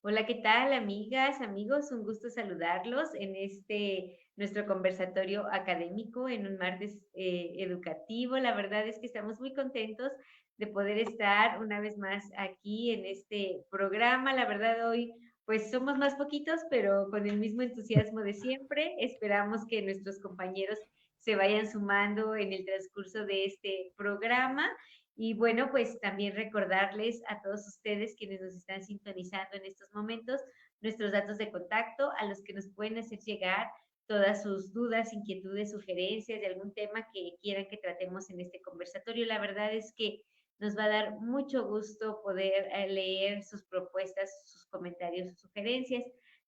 Hola, ¿qué tal, amigas, amigos? Un gusto saludarlos en este nuestro conversatorio académico en un martes educativo. La verdad es que estamos muy contentos de poder estar una vez más aquí en este programa. La verdad, hoy pues somos más poquitos, pero con el mismo entusiasmo de siempre. Esperamos que nuestros compañeros se vayan sumando en el transcurso de este programa. Y bueno, pues también recordarles a todos ustedes quienes nos están sintonizando en estos momentos nuestros datos de contacto a los que nos pueden hacer llegar todas sus dudas, inquietudes, sugerencias de algún tema que quieran que tratemos en este conversatorio. La verdad es que nos va a dar mucho gusto poder leer sus propuestas, sus comentarios, sus sugerencias.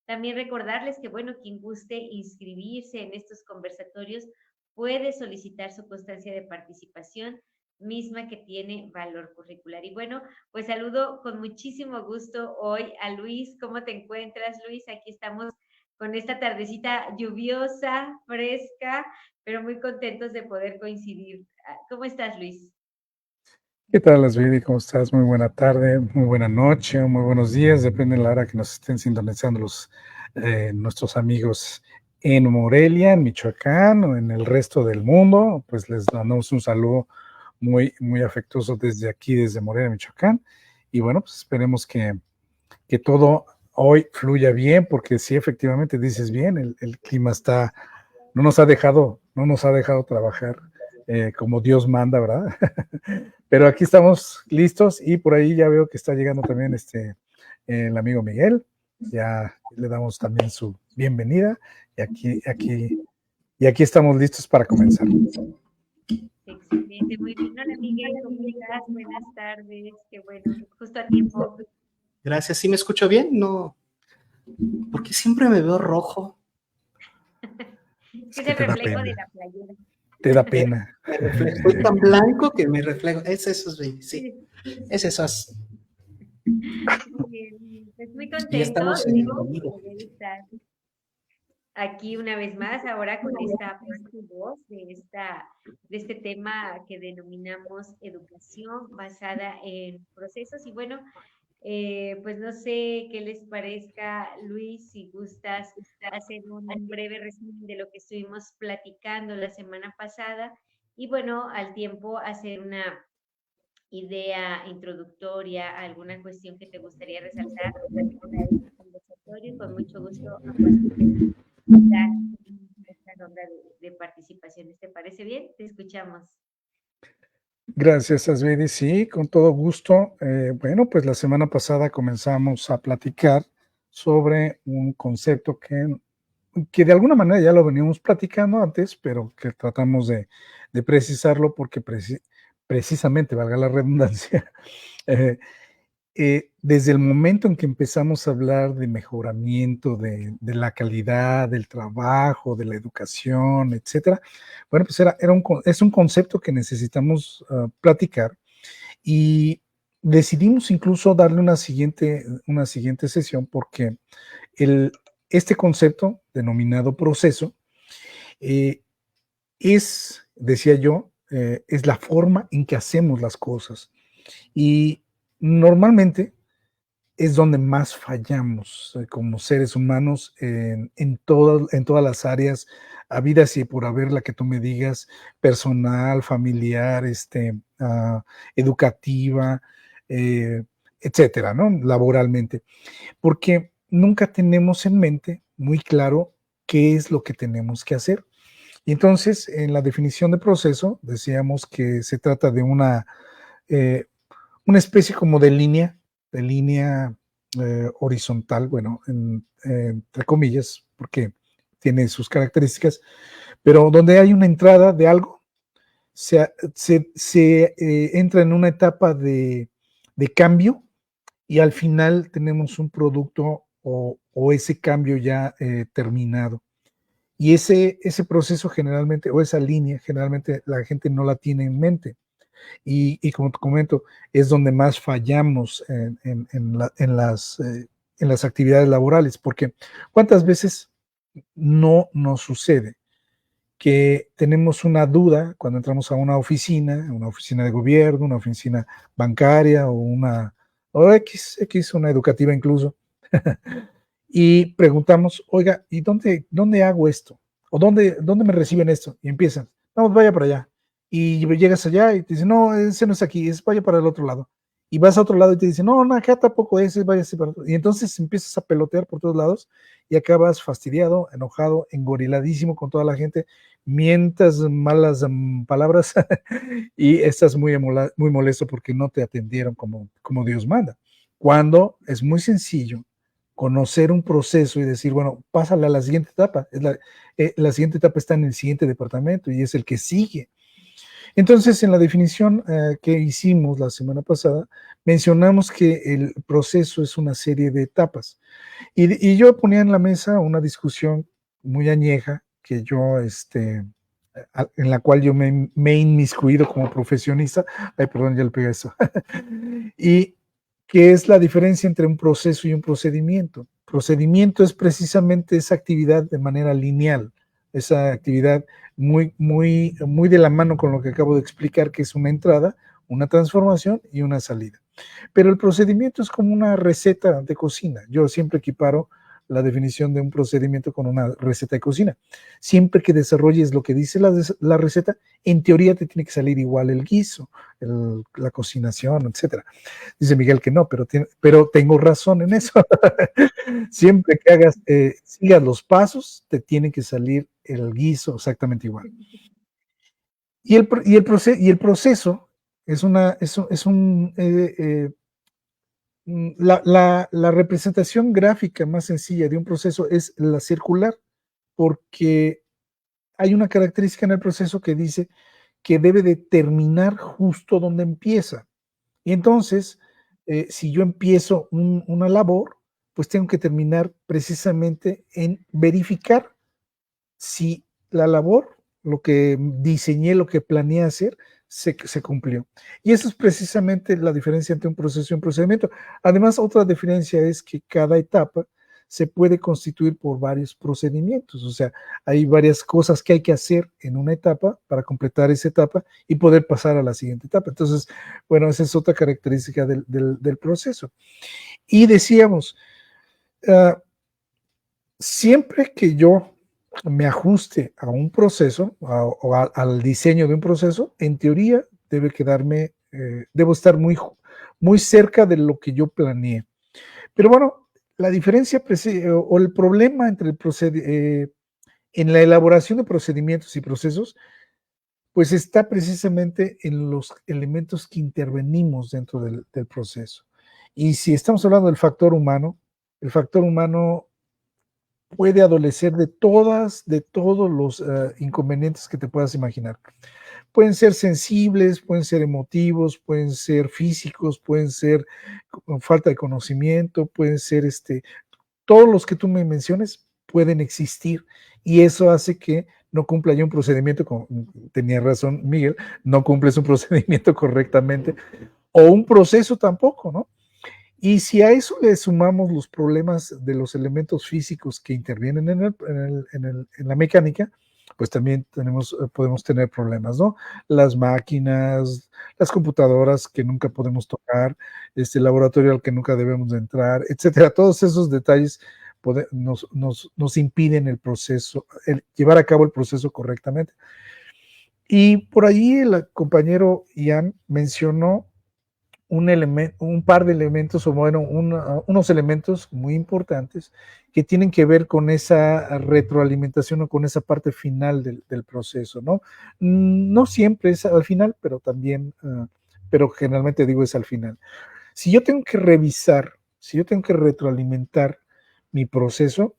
También recordarles que, bueno, quien guste inscribirse en estos conversatorios puede solicitar su constancia de participación misma que tiene valor curricular. Y bueno, pues saludo con muchísimo gusto hoy a Luis. ¿Cómo te encuentras, Luis? Aquí estamos con esta tardecita lluviosa, fresca, pero muy contentos de poder coincidir. ¿Cómo estás, Luis? ¿Qué tal, Asvidi? ¿Cómo estás? Muy buena tarde, muy buena noche, muy buenos días, depende de la hora que nos estén sintonizando nuestros amigos en Morelia, en Michoacán o en el resto del mundo. Pues les mandamos un saludo muy afectuoso desde aquí, desde Morelia, Michoacán. Y bueno, pues esperemos que todo hoy fluya bien, porque sí, efectivamente dices bien, el clima está, no nos ha dejado trabajar como Dios manda, ¿verdad? Pero aquí estamos listos y por ahí ya veo que está llegando también el amigo Miguel. Ya le damos también su bienvenida y aquí estamos listos para comenzar. Excelente, muy bien. Hola, Miguel, ¿cómo estás? Buenas tardes. Qué bueno, justo a tiempo. Gracias. ¿Sí me escucho bien? No. ¿Por qué siempre me veo rojo? Es que Es es que el te da reflejo de pena, la playera. te da pena. Estoy tan blanco que me reflejo. Es eso, sí. Sí. Es eso. Muy bien, pues muy Y contentos estamos en de vivo. poder estar aquí una vez más, ahora con esta voz de este tema que denominamos educación basada en procesos. Y bueno, pues no sé qué les parezca, Luis, si gustas hacer un breve resumen de lo que estuvimos platicando la semana pasada y bueno, al tiempo hacer una idea introductoria, alguna cuestión que te gustaría resaltar para este conversatorio. Con mucho gusto podemos dar esta ronda de participaciones. ¿Te parece bien? Te escuchamos. Gracias, Asvedi. Sí, con todo gusto. Bueno, pues la semana pasada comenzamos a platicar sobre un concepto que de alguna manera ya lo veníamos platicando antes, pero que tratamos de precisarlo porque precisamente, valga la redundancia, eh, desde el momento en que empezamos a hablar de mejoramiento de la calidad del trabajo, de la educación, etcétera, bueno, pues es un concepto que necesitamos platicar y decidimos incluso darle una siguiente sesión porque el, este concepto denominado proceso eh, decía yo, es la forma en que hacemos las cosas y normalmente es donde más fallamos como seres humanos en todas las áreas, habidas y por haber la que tú me digas, personal, familiar, educativa, eh, etcétera, ¿no? Laboralmente, porque nunca tenemos en mente muy claro qué es lo que tenemos que hacer. Y entonces, en la definición de proceso, decíamos que se trata de eh, una especie como de línea horizontal, bueno, entre comillas, porque tiene sus características, pero donde hay una entrada de algo, se entra en una etapa de cambio y al final tenemos un producto o ese cambio ya terminado. Y ese proceso generalmente, o esa línea, generalmente la gente no la tiene en mente. Y como te comento, es donde más fallamos en las actividades laborales, porque ¿cuántas veces no nos sucede que tenemos una duda cuando entramos a una oficina de gobierno, una oficina bancaria o una educativa incluso, Y preguntamos, oiga, ¿y dónde hago esto? ¿O dónde me reciben esto? Y empiezan, no, vaya para allá. Y llegas allá y te dicen, no, ese no es aquí, vaya para el otro lado. Y vas a otro lado y te dicen, no, no, acá tampoco es, váyase para otro. Y entonces empiezas a pelotear por todos lados y acabas fastidiado, enojado, engoriladísimo con toda la gente, mientas malas palabras y estás muy molesto porque no te atendieron como Dios manda. Cuando es muy sencillo conocer un proceso y decir, bueno, pásale a la siguiente etapa. La siguiente etapa está en el siguiente departamento y es el que sigue. Entonces, en la definición que hicimos la semana pasada, mencionamos que el proceso es una serie de etapas. Y yo ponía en la mesa una discusión muy añeja que yo, en la cual yo me he inmiscuido como profesionista. Ay, perdón, ya le pegué eso. Y que es la diferencia entre un proceso y un procedimiento. Procedimiento es precisamente esa actividad de manera lineal, esa actividad muy de la mano con lo que acabo de explicar, que es una entrada, una transformación y una salida. Pero el procedimiento es como una receta de cocina. Yo siempre equiparo la definición de un procedimiento con una receta de cocina. Siempre que desarrolles lo que dice la receta, en teoría te tiene que salir igual el guiso, la cocinación, etcétera. Dice Miguel que no, pero tengo razón en eso. Siempre que sigas los pasos, te tiene que salir el guiso exactamente igual. Y el proceso es la representación gráfica más sencilla de un proceso es la circular, porque hay una característica en el proceso que dice que debe de terminar justo donde empieza. Y entonces, si yo empiezo una labor, pues tengo que terminar precisamente en verificar si la labor, lo que diseñé, lo que planeé hacer, se cumplió. Y eso es precisamente la diferencia entre un proceso y un procedimiento. Además, otra diferencia es que cada etapa se puede constituir por varios procedimientos. O sea, hay varias cosas que hay que hacer en una etapa para completar esa etapa y poder pasar a la siguiente etapa. Entonces, bueno, esa es otra característica del proceso. Y decíamos, siempre que yo me ajuste a un proceso o al diseño de un proceso, en teoría debo estar muy cerca de lo que yo planeé. Pero bueno, la diferencia o el problema entre en la elaboración de procedimientos y procesos, pues está precisamente en los elementos que intervenimos dentro del proceso. Y si estamos hablando del factor humano, el factor humano puede adolecer de todos los inconvenientes que te puedas imaginar. Pueden ser sensibles, pueden ser emotivos, pueden ser físicos, pueden ser con falta de conocimiento, pueden ser todos los que tú me menciones pueden existir y eso hace que no cumpla yo un procedimiento, tenía razón Miguel, no cumples un procedimiento correctamente o un proceso tampoco, ¿no? Y si a eso le sumamos los problemas de los elementos físicos que intervienen en la mecánica, pues también podemos tener problemas, ¿no? Las máquinas, las computadoras que nunca podemos tocar, este laboratorio al que nunca debemos de entrar, etcétera. Todos esos detalles nos impiden el proceso, llevar a cabo el proceso correctamente. Y por ahí el compañero Ian mencionó un par de elementos, o bueno, unos elementos muy importantes que tienen que ver con esa retroalimentación o con esa parte final del proceso, ¿no? No siempre es al final, pero también, pero generalmente digo es al final. Si yo tengo que revisar, si yo tengo que retroalimentar mi proceso,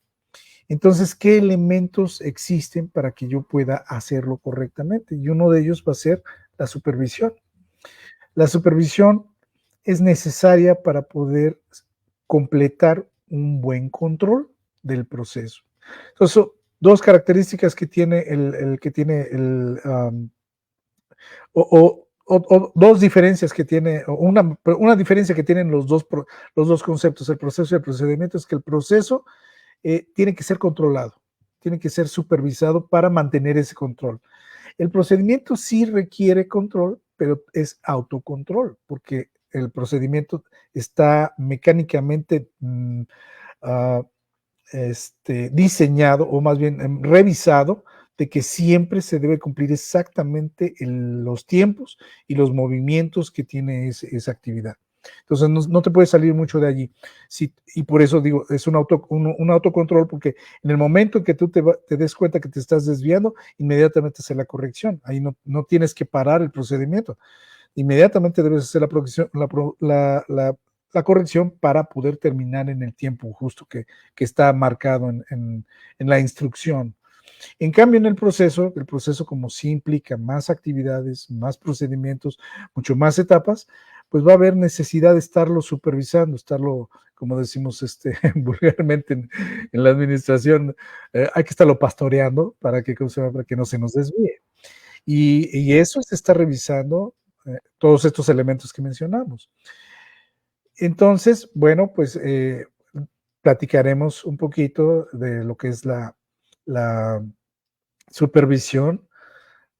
entonces, ¿qué elementos existen para que yo pueda hacerlo correctamente? Y uno de ellos va a ser la supervisión. La supervisión es necesaria para poder completar un buen control del proceso. Entonces, son dos características que tiene o dos diferencias que tiene, una diferencia que tienen los dos conceptos, el proceso y el procedimiento, es que el proceso tiene que ser controlado, tiene que ser supervisado para mantener ese control. El procedimiento sí requiere control, pero es autocontrol, porque el procedimiento está mecánicamente diseñado, o más bien revisado, de que siempre se debe cumplir exactamente los tiempos y los movimientos que tiene esa actividad. Entonces no te puedes salir mucho de allí. Y por eso digo, es un autocontrol, porque en el momento en que tú te des cuenta que te estás desviando, inmediatamente hacer la corrección. Ahí no tienes que parar el procedimiento. Inmediatamente debes hacer la corrección para poder terminar en el tiempo justo que está marcado en la instrucción. En cambio, en el proceso como sí implica más actividades, más procedimientos, mucho más etapas, pues va a haber necesidad de estarlo supervisando, como decimos vulgarmente en la administración, hay que estarlo pastoreando para que no se nos desvíe. Y eso se está revisando todos estos elementos que mencionamos. Entonces, bueno, pues platicaremos un poquito de lo que es la supervisión,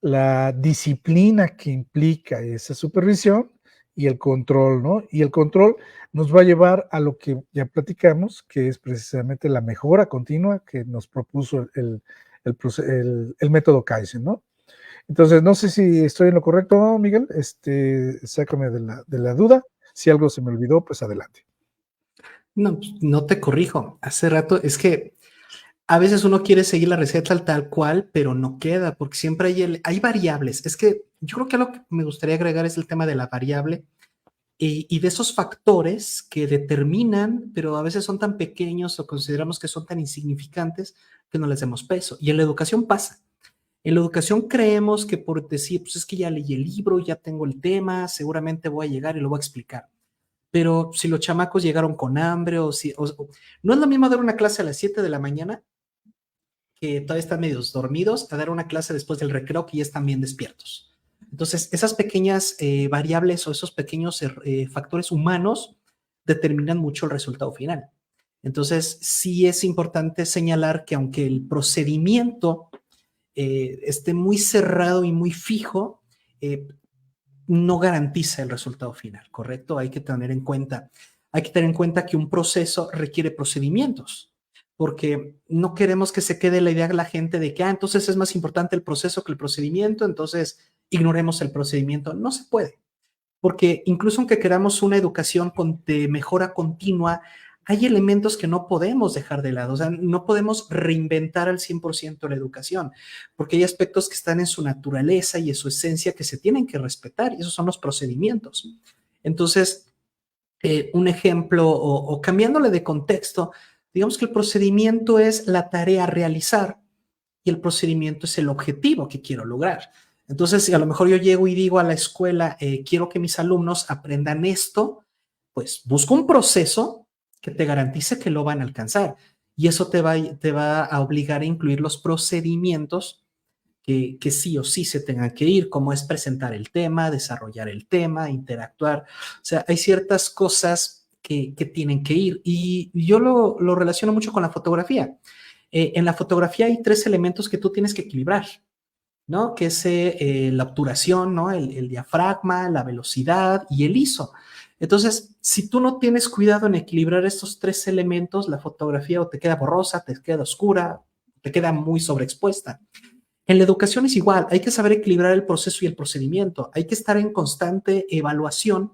la disciplina que implica esa supervisión y el control, ¿no? Y el control nos va a llevar a lo que ya platicamos, que es precisamente la mejora continua que nos propuso el método Kaizen, ¿no? Entonces, no sé si estoy en lo correcto, Miguel. Sácame de la duda. Si algo se me olvidó, pues adelante. No, pues, no te corrijo. Hace rato es que a veces uno quiere seguir la receta tal cual, pero no queda, porque siempre hay variables. Es que yo creo que lo que me gustaría agregar es el tema de la variable y de esos factores que determinan, pero a veces son tan pequeños o consideramos que son tan insignificantes que no les demos peso. Y en la educación pasa. En la educación creemos que por decir, pues es que ya leí el libro, ya tengo el tema, seguramente voy a llegar y lo voy a explicar. Pero si los chamacos llegaron con hambre no es lo mismo dar una clase a las 7 de la mañana que todavía están medios dormidos a dar una clase después del recreo que ya están bien despiertos. Entonces, esas pequeñas variables o esos pequeños factores humanos determinan mucho el resultado final. Entonces, sí es importante señalar que aunque el procedimiento esté muy cerrado y muy fijo, no garantiza el resultado final, ¿correcto? Hay que tener en cuenta que un proceso requiere procedimientos, porque no queremos que se quede la idea de la gente de que, entonces es más importante el proceso que el procedimiento, entonces ignoremos el procedimiento. No se puede, porque incluso aunque queramos una educación de mejora continua, hay elementos que no podemos dejar de lado, o sea, no podemos reinventar al 100% la educación, porque hay aspectos que están en su naturaleza y en su esencia que se tienen que respetar, y esos son los procedimientos. Entonces, un ejemplo, o cambiándole de contexto, digamos que el procedimiento es la tarea a realizar y el procedimiento es el objetivo que quiero lograr. Entonces, si a lo mejor yo llego y digo a la escuela, quiero que mis alumnos aprendan esto, pues busco un proceso que te garantice que lo van a alcanzar. Y eso te va a obligar a incluir los procedimientos que sí o sí se tengan que ir, como es presentar el tema, desarrollar el tema, interactuar. O sea, hay ciertas cosas que tienen que ir. Y yo lo relaciono mucho con la fotografía. En la fotografía hay 3 elementos que tú tienes que equilibrar, ¿no? Que es la obturación, ¿no? El diafragma, la velocidad y el ISO. Entonces, si tú no tienes cuidado en equilibrar estos 3 elementos, la fotografía o te queda borrosa, te queda oscura, te queda muy sobreexpuesta. En la educación es igual, hay que saber equilibrar el proceso y el procedimiento, hay que estar en constante evaluación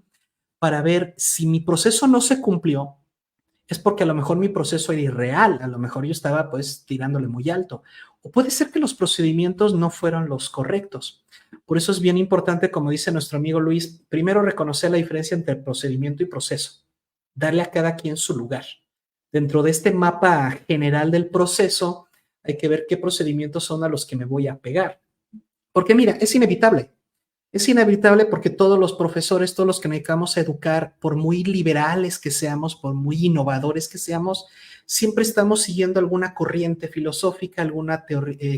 para ver si mi proceso no se cumplió, es porque a lo mejor mi proceso era irreal, a lo mejor yo estaba pues tirándole muy alto, o puede ser que los procedimientos no fueron los correctos. Por eso es bien importante, como dice nuestro amigo Luis, primero reconocer la diferencia entre procedimiento y proceso, darle a cada quien su lugar. Dentro de este mapa general del proceso, hay que ver qué procedimientos son a los que me voy a pegar. Porque mira, es inevitable. Es inevitable porque todos los profesores, todos los que nos dedicamos a educar, por muy liberales que seamos, por muy innovadores que seamos, siempre estamos siguiendo alguna corriente filosófica, alguna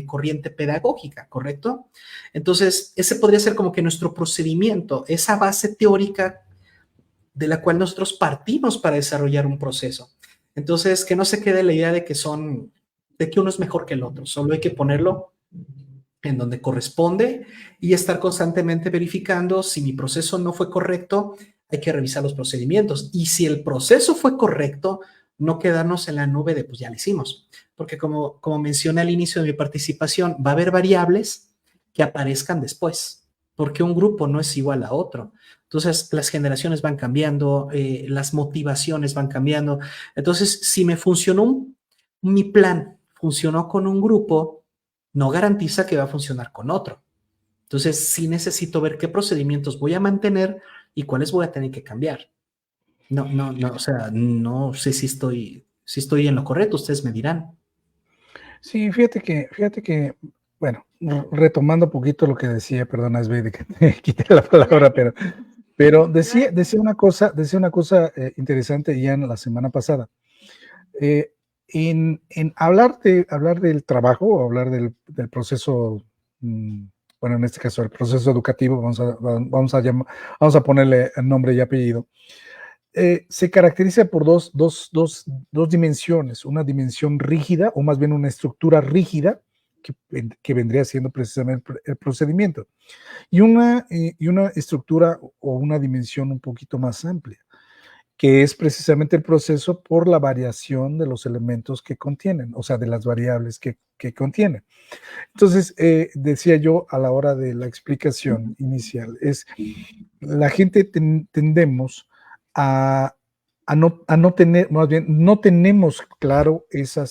corriente pedagógica, ¿correcto? Entonces, ese podría ser como que nuestro procedimiento, esa base teórica de la cual nosotros partimos para desarrollar un proceso. Entonces, que no se quede la idea de que uno es mejor que el otro, solo hay que ponerlo en donde corresponde y estar constantemente verificando si mi proceso no fue correcto, hay que revisar los procedimientos. Y si el proceso fue correcto, no quedarnos en la nube de pues ya lo hicimos, porque como mencioné al inicio de mi participación, va a haber variables que aparezcan después, porque un grupo no es igual a otro. Entonces, las generaciones van cambiando, las motivaciones van cambiando. Entonces, si me funcionó mi plan, funcionó con un grupo, no garantiza que va a funcionar con otro. Entonces, sí necesito ver qué procedimientos voy a mantener y cuáles voy a tener que cambiar. No, o sea, no sé si estoy en lo correcto, ustedes me dirán. Sí, fíjate que, bueno, retomando un poquito lo que decía, perdona, Esbe, que te quité la palabra, pero decía una cosa interesante ya en la semana pasada. En hablar del trabajo, o hablar del proceso, bueno, en este caso, el proceso educativo, vamos a ponerle nombre y apellido, se caracteriza por dos dimensiones, una dimensión rígida, o más bien una estructura rígida, que vendría siendo precisamente el procedimiento, y una estructura o una dimensión un poquito más amplia, que es precisamente el proceso por la variación de los elementos que contienen, o sea, de las variables que contienen. Entonces, decía yo a la hora de la explicación inicial, la gente tendemos a no tener, más bien, no tenemos claro esa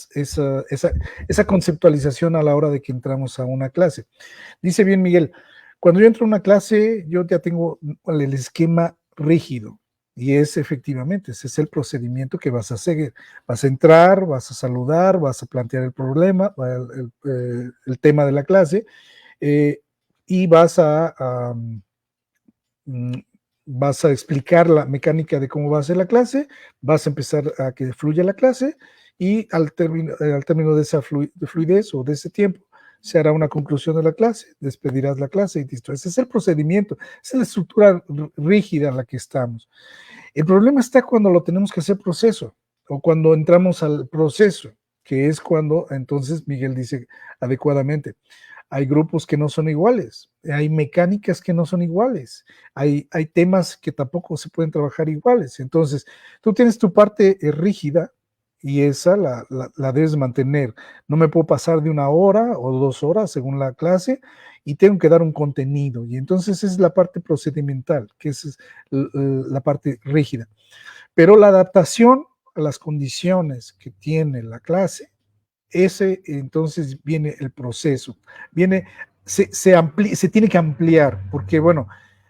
conceptualización a la hora de que entramos a una clase. Dice bien Miguel, cuando yo entro a una clase, yo ya tengo el esquema rígido. Y efectivamente, ese es el procedimiento que vas a seguir. Vas a entrar, vas a saludar, vas a plantear el problema, el tema de la clase, y vas a explicar la mecánica de cómo va a ser la clase, vas a empezar a que fluya la clase, y al término de esa fluidez o de ese tiempo, se hará una conclusión de la clase, despedirás la clase y listo. Ese es el procedimiento, esa es la estructura rígida en la que estamos. El problema está cuando lo tenemos que hacer proceso, o cuando entramos al proceso, que es cuando entonces Miguel dice adecuadamente, hay grupos que no son iguales, hay mecánicas que no son iguales, hay temas que tampoco se pueden trabajar iguales. Entonces, tú tienes tu parte rígida, y esa la debes mantener. No me puedo pasar de 1 hora o 2 horas según la clase, y tengo que dar un contenido. Y entonces es la parte procedimental, que es la parte rígida. Pero la adaptación a las condiciones que tiene la clase, entonces viene el proceso, se tiene que ampliar, porque bueno,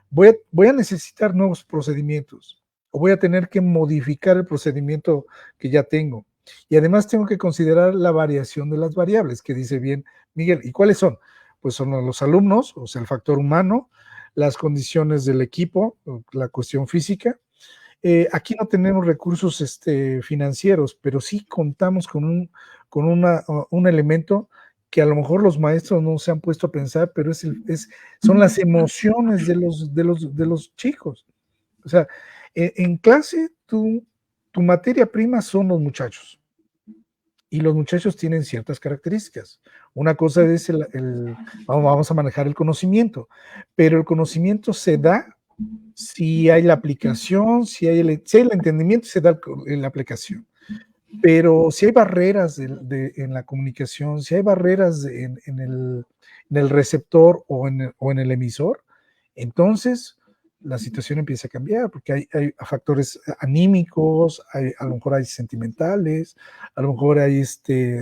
voy a necesitar nuevos procedimientos, o voy a tener que modificar el procedimiento que ya tengo. Y además tengo que considerar la variación de las variables, que dice bien Miguel. ¿Y cuáles son? Pues son los alumnos, o sea, el factor humano, las condiciones del equipo, la cuestión física. Aquí no tenemos recursos financieros, pero sí contamos con un elemento que a lo mejor los maestros no se han puesto a pensar, pero son las emociones de los chicos. O sea, en clase tu materia prima son los muchachos, y los muchachos tienen ciertas características. Una cosa es vamos a manejar el conocimiento, pero el conocimiento se da si hay la aplicación, si hay el entendimiento, se da la aplicación. Pero si hay barreras en la comunicación, si hay barreras en el receptor o en el emisor, entonces la situación empieza a cambiar, porque hay factores anímicos, a lo mejor hay sentimentales, a lo mejor hay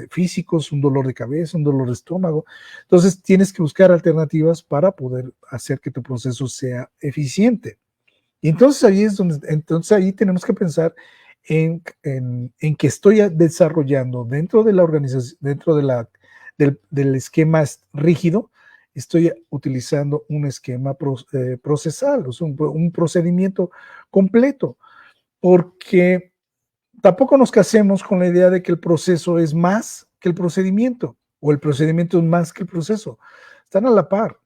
físicos, un dolor de cabeza, un dolor de estómago. Entonces tienes que buscar alternativas para poder hacer que tu proceso sea eficiente. Y entonces ahí tenemos que pensar en que estoy desarrollando dentro de la organización, dentro del esquema rígido, estoy utilizando un esquema procesal, o sea, un procedimiento completo, porque tampoco nos casemos con la idea de que el proceso es más que el procedimiento, o el procedimiento es más que el proceso. Están a la par,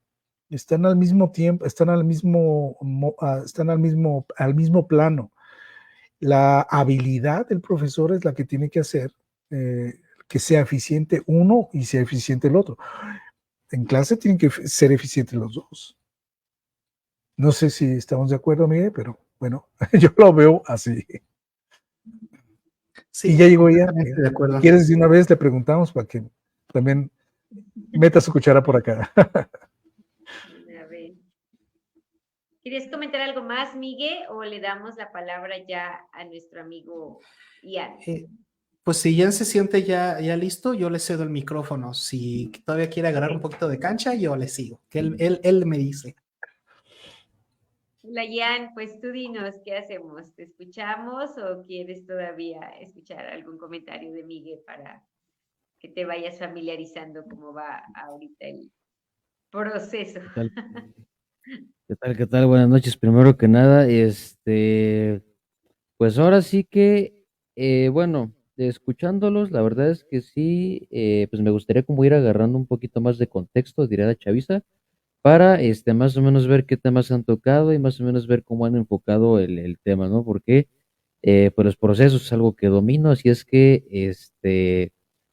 están al mismo tiempo, están al mismo plano. La habilidad del profesor es la que tiene que hacer que sea eficiente uno y sea eficiente el otro. En clase tienen que ser eficientes los dos. No sé si estamos de acuerdo, Miguel, pero bueno, yo lo veo así. Y Sí, ya llegó ella. completamente de acuerdo. ¿Quieres de una vez? Le preguntamos para que también meta su cuchara por acá. A ver. ¿Quieres comentar algo más, Miguel, o le damos la palabra ya a nuestro amigo Ian? Pues si Ian se siente ya listo, yo le cedo el micrófono. Si todavía quiere agarrar un poquito de cancha, yo le sigo. Que él me dice. Hola, Ian, pues tú dinos, ¿qué hacemos? ¿Te escuchamos o quieres todavía escuchar algún comentario de Miguel para que te vayas familiarizando cómo va ahorita el proceso? ¿Qué tal? ¿Qué tal? ¿Qué tal? Buenas noches. Primero que nada, pues ahora sí que, bueno, escuchándolos, la verdad es que sí, pues me gustaría como ir agarrando un poquito más de contexto, diría la chaviza, para más o menos ver qué temas han tocado y más o menos ver cómo han enfocado el tema, ¿no? Porque, pues los procesos es algo que domino, así es que,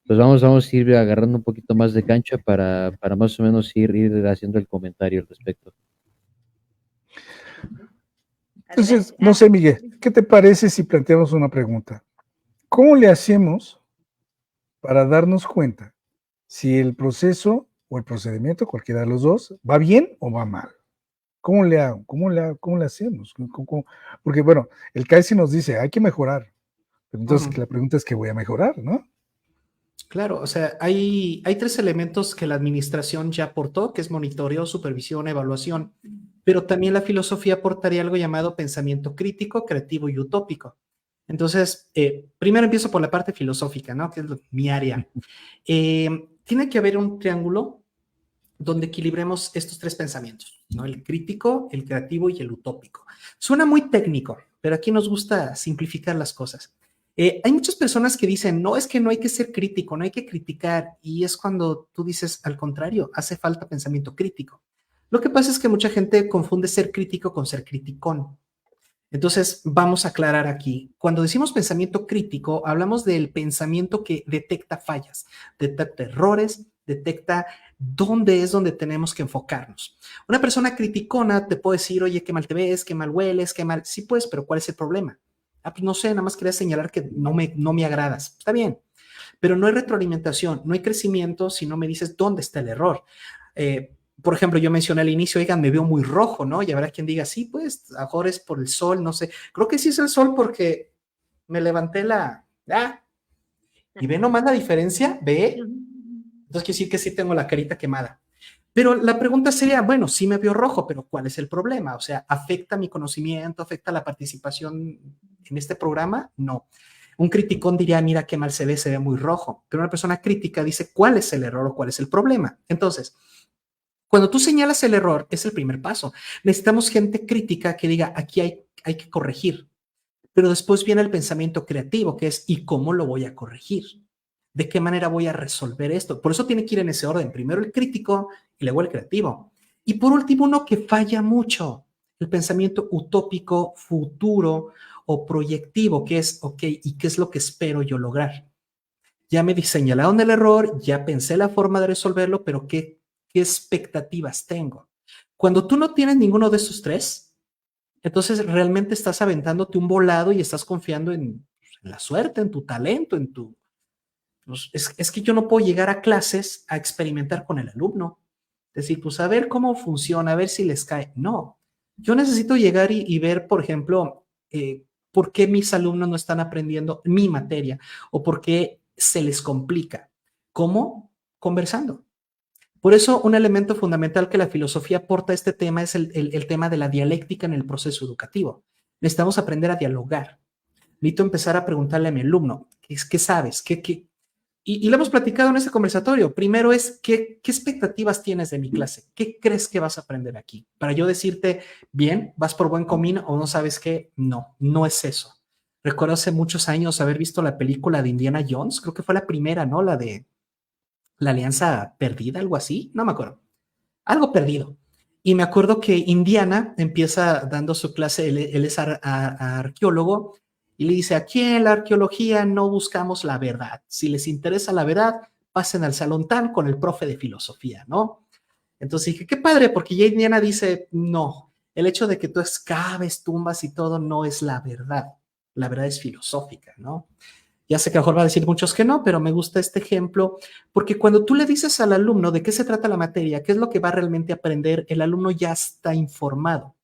pues vamos a ir agarrando un poquito más de cancha para más o menos ir haciendo el comentario al respecto. Entonces, Adelante. no sé, Miguel, ¿qué te parece si planteamos una pregunta? ¿Cómo le hacemos para darnos cuenta si el proceso o el procedimiento, cualquiera de los dos, va bien o va mal? ¿Cómo le hago? ¿Cómo le hacemos? Porque, bueno, el CAISI nos dice, hay que mejorar. Pero entonces la pregunta es, ¿qué voy a mejorar, no? Claro, o sea, hay 3 elementos que la administración ya aportó, que es monitoreo, supervisión, evaluación, pero también la filosofía aportaría algo llamado pensamiento crítico, creativo y utópico. Entonces, primero empiezo por la parte filosófica, ¿no? Que es mi área. Tiene que haber un triángulo donde equilibremos estos 3 pensamientos, ¿no? El crítico, el creativo y el utópico. Suena muy técnico, pero aquí nos gusta simplificar las cosas. Hay muchas personas que dicen, no, es que no hay que ser crítico, no hay que criticar, y es cuando tú dices, al contrario, hace falta pensamiento crítico. Lo que pasa es que mucha gente confunde ser crítico con ser criticón. Entonces, vamos a aclarar aquí. Cuando decimos pensamiento crítico, hablamos del pensamiento que detecta fallas, detecta errores, detecta dónde es donde tenemos que enfocarnos. Una persona criticona te puede decir, oye, qué mal te ves, qué mal hueles, qué mal. Sí, pues, pero ¿cuál es el problema? Ah, pues no sé, nada más quería señalar que no me agradas. Está bien, pero no hay retroalimentación, no hay crecimiento si no me dices dónde está el error. Por ejemplo, yo mencioné al inicio, oigan, me veo muy rojo, ¿no? Y habrá quien diga, sí, pues, a mejor es por el sol, no sé. Creo que sí es el sol porque me levanté y ve nomás la diferencia, ve. Entonces quiere decir que sí tengo la carita quemada. Pero la pregunta sería, bueno, sí me veo rojo, pero ¿cuál es el problema? O sea, ¿afecta mi conocimiento, afecta la participación en este programa? No. Un criticón diría, mira qué mal se ve muy rojo. Pero una persona crítica dice, ¿cuál es el error o cuál es el problema? Entonces, cuando tú señalas el error, es el primer paso. Necesitamos gente crítica que diga, aquí hay que corregir. Pero después viene el pensamiento creativo, que es, ¿y cómo lo voy a corregir? ¿De qué manera voy a resolver esto? Por eso tiene que ir en ese orden. Primero el crítico y luego el creativo. Y por último, uno que falla mucho, el pensamiento utópico, futuro o proyectivo, que es, ok, ¿y qué es lo que espero yo lograr? Ya me señalaron el error, ya pensé la forma de resolverlo, pero ¿qué expectativas tengo? Cuando tú no tienes ninguno de esos 3, entonces realmente estás aventándote un volado y estás confiando en la suerte, en tu talento, en tu... Pues es que yo no puedo llegar a clases a experimentar con el alumno. Es decir, pues a ver cómo funciona, a ver si les cae. No, yo necesito llegar y ver, por ejemplo, por qué mis alumnos no están aprendiendo mi materia o por qué se les complica. ¿Cómo? Conversando. Por eso, un elemento fundamental que la filosofía aporta a este tema es el tema de la dialéctica en el proceso educativo. Necesitamos aprender a dialogar. Necesito empezar a preguntarle a mi alumno, ¿qué sabes? Y lo hemos platicado en este conversatorio. Primero es, ¿qué expectativas tienes de mi clase? ¿Qué crees que vas a aprender aquí? Para yo decirte, bien, vas por buen camino o no sabes qué, no es eso. Recuerdo hace muchos años haber visto la película de Indiana Jones, creo que fue la primera, ¿no? La de la Alianza Perdida, algo así, no me acuerdo. Algo perdido. Y me acuerdo que Indiana empieza dando su clase, él es arqueólogo, y le dice, aquí en la arqueología no buscamos la verdad. Si les interesa la verdad, pasen al salón tan con el profe de filosofía, ¿no? Entonces dije, qué padre, porque ya Indiana dice, no, el hecho de que tú excaves tumbas y todo no es la verdad es filosófica, ¿no? Ya sé que a lo mejor va a decir muchos que no, pero me gusta este ejemplo, porque cuando tú le dices al alumno de qué se trata la materia, qué es lo que va realmente a aprender, el alumno ya está informado.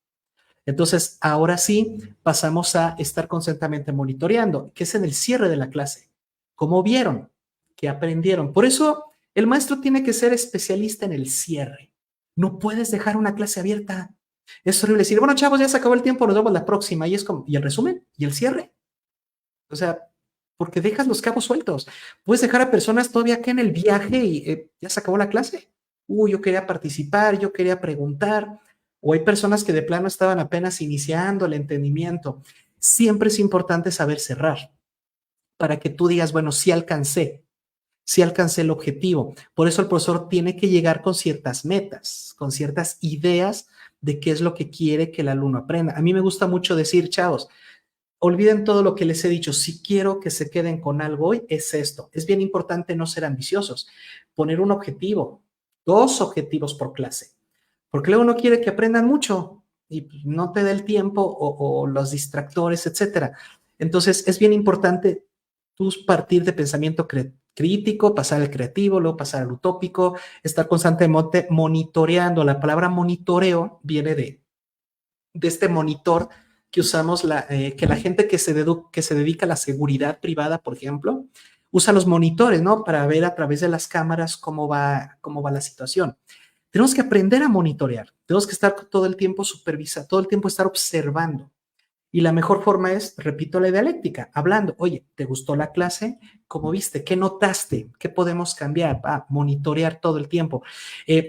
Entonces, ahora sí, pasamos a estar constantemente monitoreando, que es en el cierre de la clase. ¿Cómo vieron? ¿Qué aprendieron? Por eso, el maestro tiene que ser especialista en el cierre. No puedes dejar una clase abierta. Es horrible decir, bueno, chavos, ya se acabó el tiempo, nos vemos la próxima. Y es como, ¿y el resumen? ¿Y el cierre? O sea, porque dejas los cabos sueltos. Puedes dejar a personas todavía que en el viaje y ya se acabó la clase. Yo quería participar, yo quería preguntar. O hay personas que de plano estaban apenas iniciando el entendimiento. Siempre es importante saber cerrar para que tú digas, bueno, sí alcancé el objetivo. Por eso el profesor tiene que llegar con ciertas metas, con ciertas ideas de qué es lo que quiere que el alumno aprenda. A mí me gusta mucho decir, chavos, olviden todo lo que les he dicho. Si quiero que se queden con algo hoy, es esto. Es bien importante no ser ambiciosos. Poner un objetivo, 2 objetivos por clase. Porque luego uno quiere que aprendan mucho y no te dé el tiempo o los distractores, etcétera. Entonces, es bien importante tú partir de pensamiento crítico, pasar al creativo, luego pasar al utópico, estar constantemente monitoreando. La palabra monitoreo viene de este monitor que usamos, que la gente que se dedica a la seguridad privada, por ejemplo, usa los monitores, ¿no? Para ver a través de las cámaras cómo va la situación. Tenemos que aprender a monitorear, tenemos que estar todo el tiempo supervisando, todo el tiempo estar observando. Y la mejor forma es, repito, la dialéctica, hablando. Oye, ¿te gustó la clase? ¿Cómo viste? ¿Qué notaste? ¿Qué podemos cambiar? Monitorear todo el tiempo.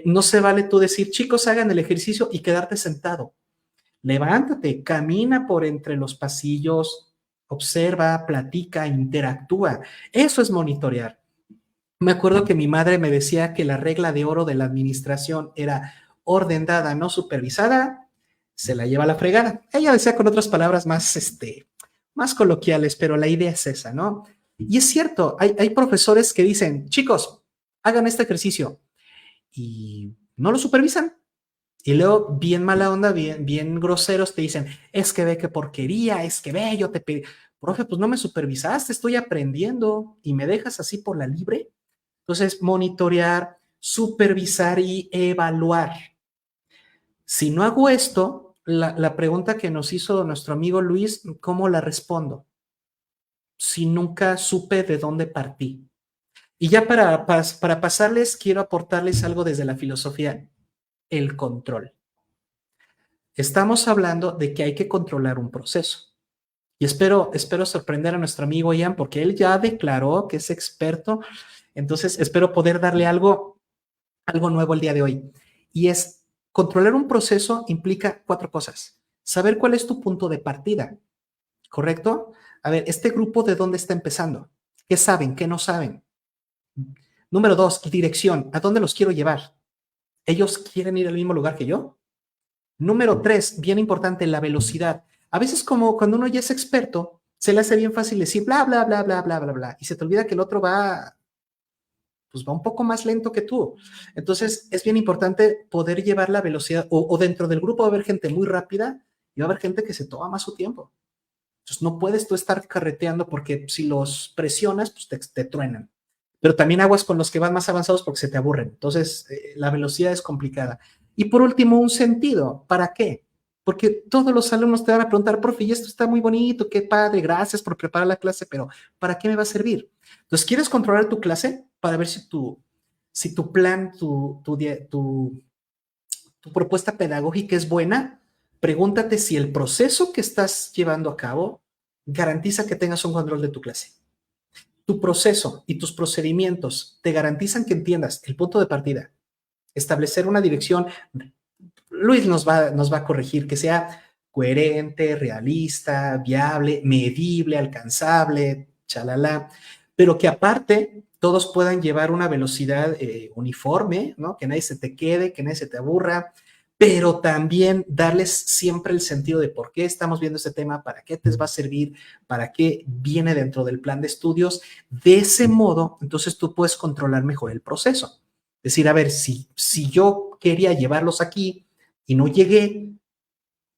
No se vale tú decir, chicos, hagan el ejercicio y quedarte sentado. Levántate, camina por entre los pasillos, observa, platica, interactúa. Eso es monitorear. Me acuerdo que mi madre me decía que la regla de oro de la administración era orden dada, no supervisada, se la lleva a la fregada. Ella decía con otras palabras más coloquiales, pero la idea es esa, ¿no? Y es cierto, hay profesores que dicen, chicos, hagan este ejercicio y no lo supervisan. Y luego, bien mala onda, bien groseros, te dicen, es que ve qué porquería, es que ve, yo te pedí, profe, pues no me supervisaste, estoy aprendiendo y me dejas así por la libre. Entonces, monitorear, supervisar y evaluar. Si no hago esto, la pregunta que nos hizo nuestro amigo Luis, ¿cómo la respondo? Si nunca supe de dónde partí. Y ya para pasarles, quiero aportarles algo desde la filosofía, el control. Estamos hablando de que hay que controlar un proceso. Y espero sorprender a nuestro amigo Ian, porque él ya declaró que es experto. Entonces, espero poder darle algo nuevo el día de hoy. Y es, controlar un proceso implica 4 cosas. Saber cuál es tu punto de partida, ¿correcto? A ver, este grupo, ¿de dónde está empezando? ¿Qué saben? ¿Qué no saben? Número 2, dirección. ¿A dónde los quiero llevar? ¿Ellos quieren ir al mismo lugar que yo? Número 3, bien importante, la velocidad. A veces, como cuando uno ya es experto, se le hace bien fácil decir bla, bla, bla, bla, bla, bla, bla, y se te olvida que el otro va un poco más lento que tú. Entonces, es bien importante poder llevar la velocidad, o dentro del grupo va a haber gente muy rápida y va a haber gente que se toma más su tiempo. Entonces, no puedes tú estar carreteando porque si los presionas, pues te truenan. Pero también aguas con los que van más avanzados porque se te aburren. Entonces, la velocidad es complicada. Y por último, un sentido. ¿Para qué? Porque todos los alumnos te van a preguntar, profe, y esto está muy bonito, qué padre, gracias por preparar la clase, pero ¿para qué me va a servir? Entonces, ¿quieres controlar tu clase para ver si tu plan, tu propuesta pedagógica es buena? Pregúntate si el proceso que estás llevando a cabo garantiza que tengas un control de tu clase. Tu proceso y tus procedimientos te garantizan que entiendas el punto de partida, establecer una dirección. Luis nos va a corregir, que sea coherente, realista, viable, medible, alcanzable, chalala, pero que aparte todos puedan llevar una velocidad uniforme, ¿no? Que nadie se te quede, que nadie se te aburra, pero también darles siempre el sentido de por qué estamos viendo este tema, para qué te va a servir, para qué viene dentro del plan de estudios. De ese modo, entonces tú puedes controlar mejor el proceso. Es decir, a ver, si yo quería llevarlos aquí y no llegué,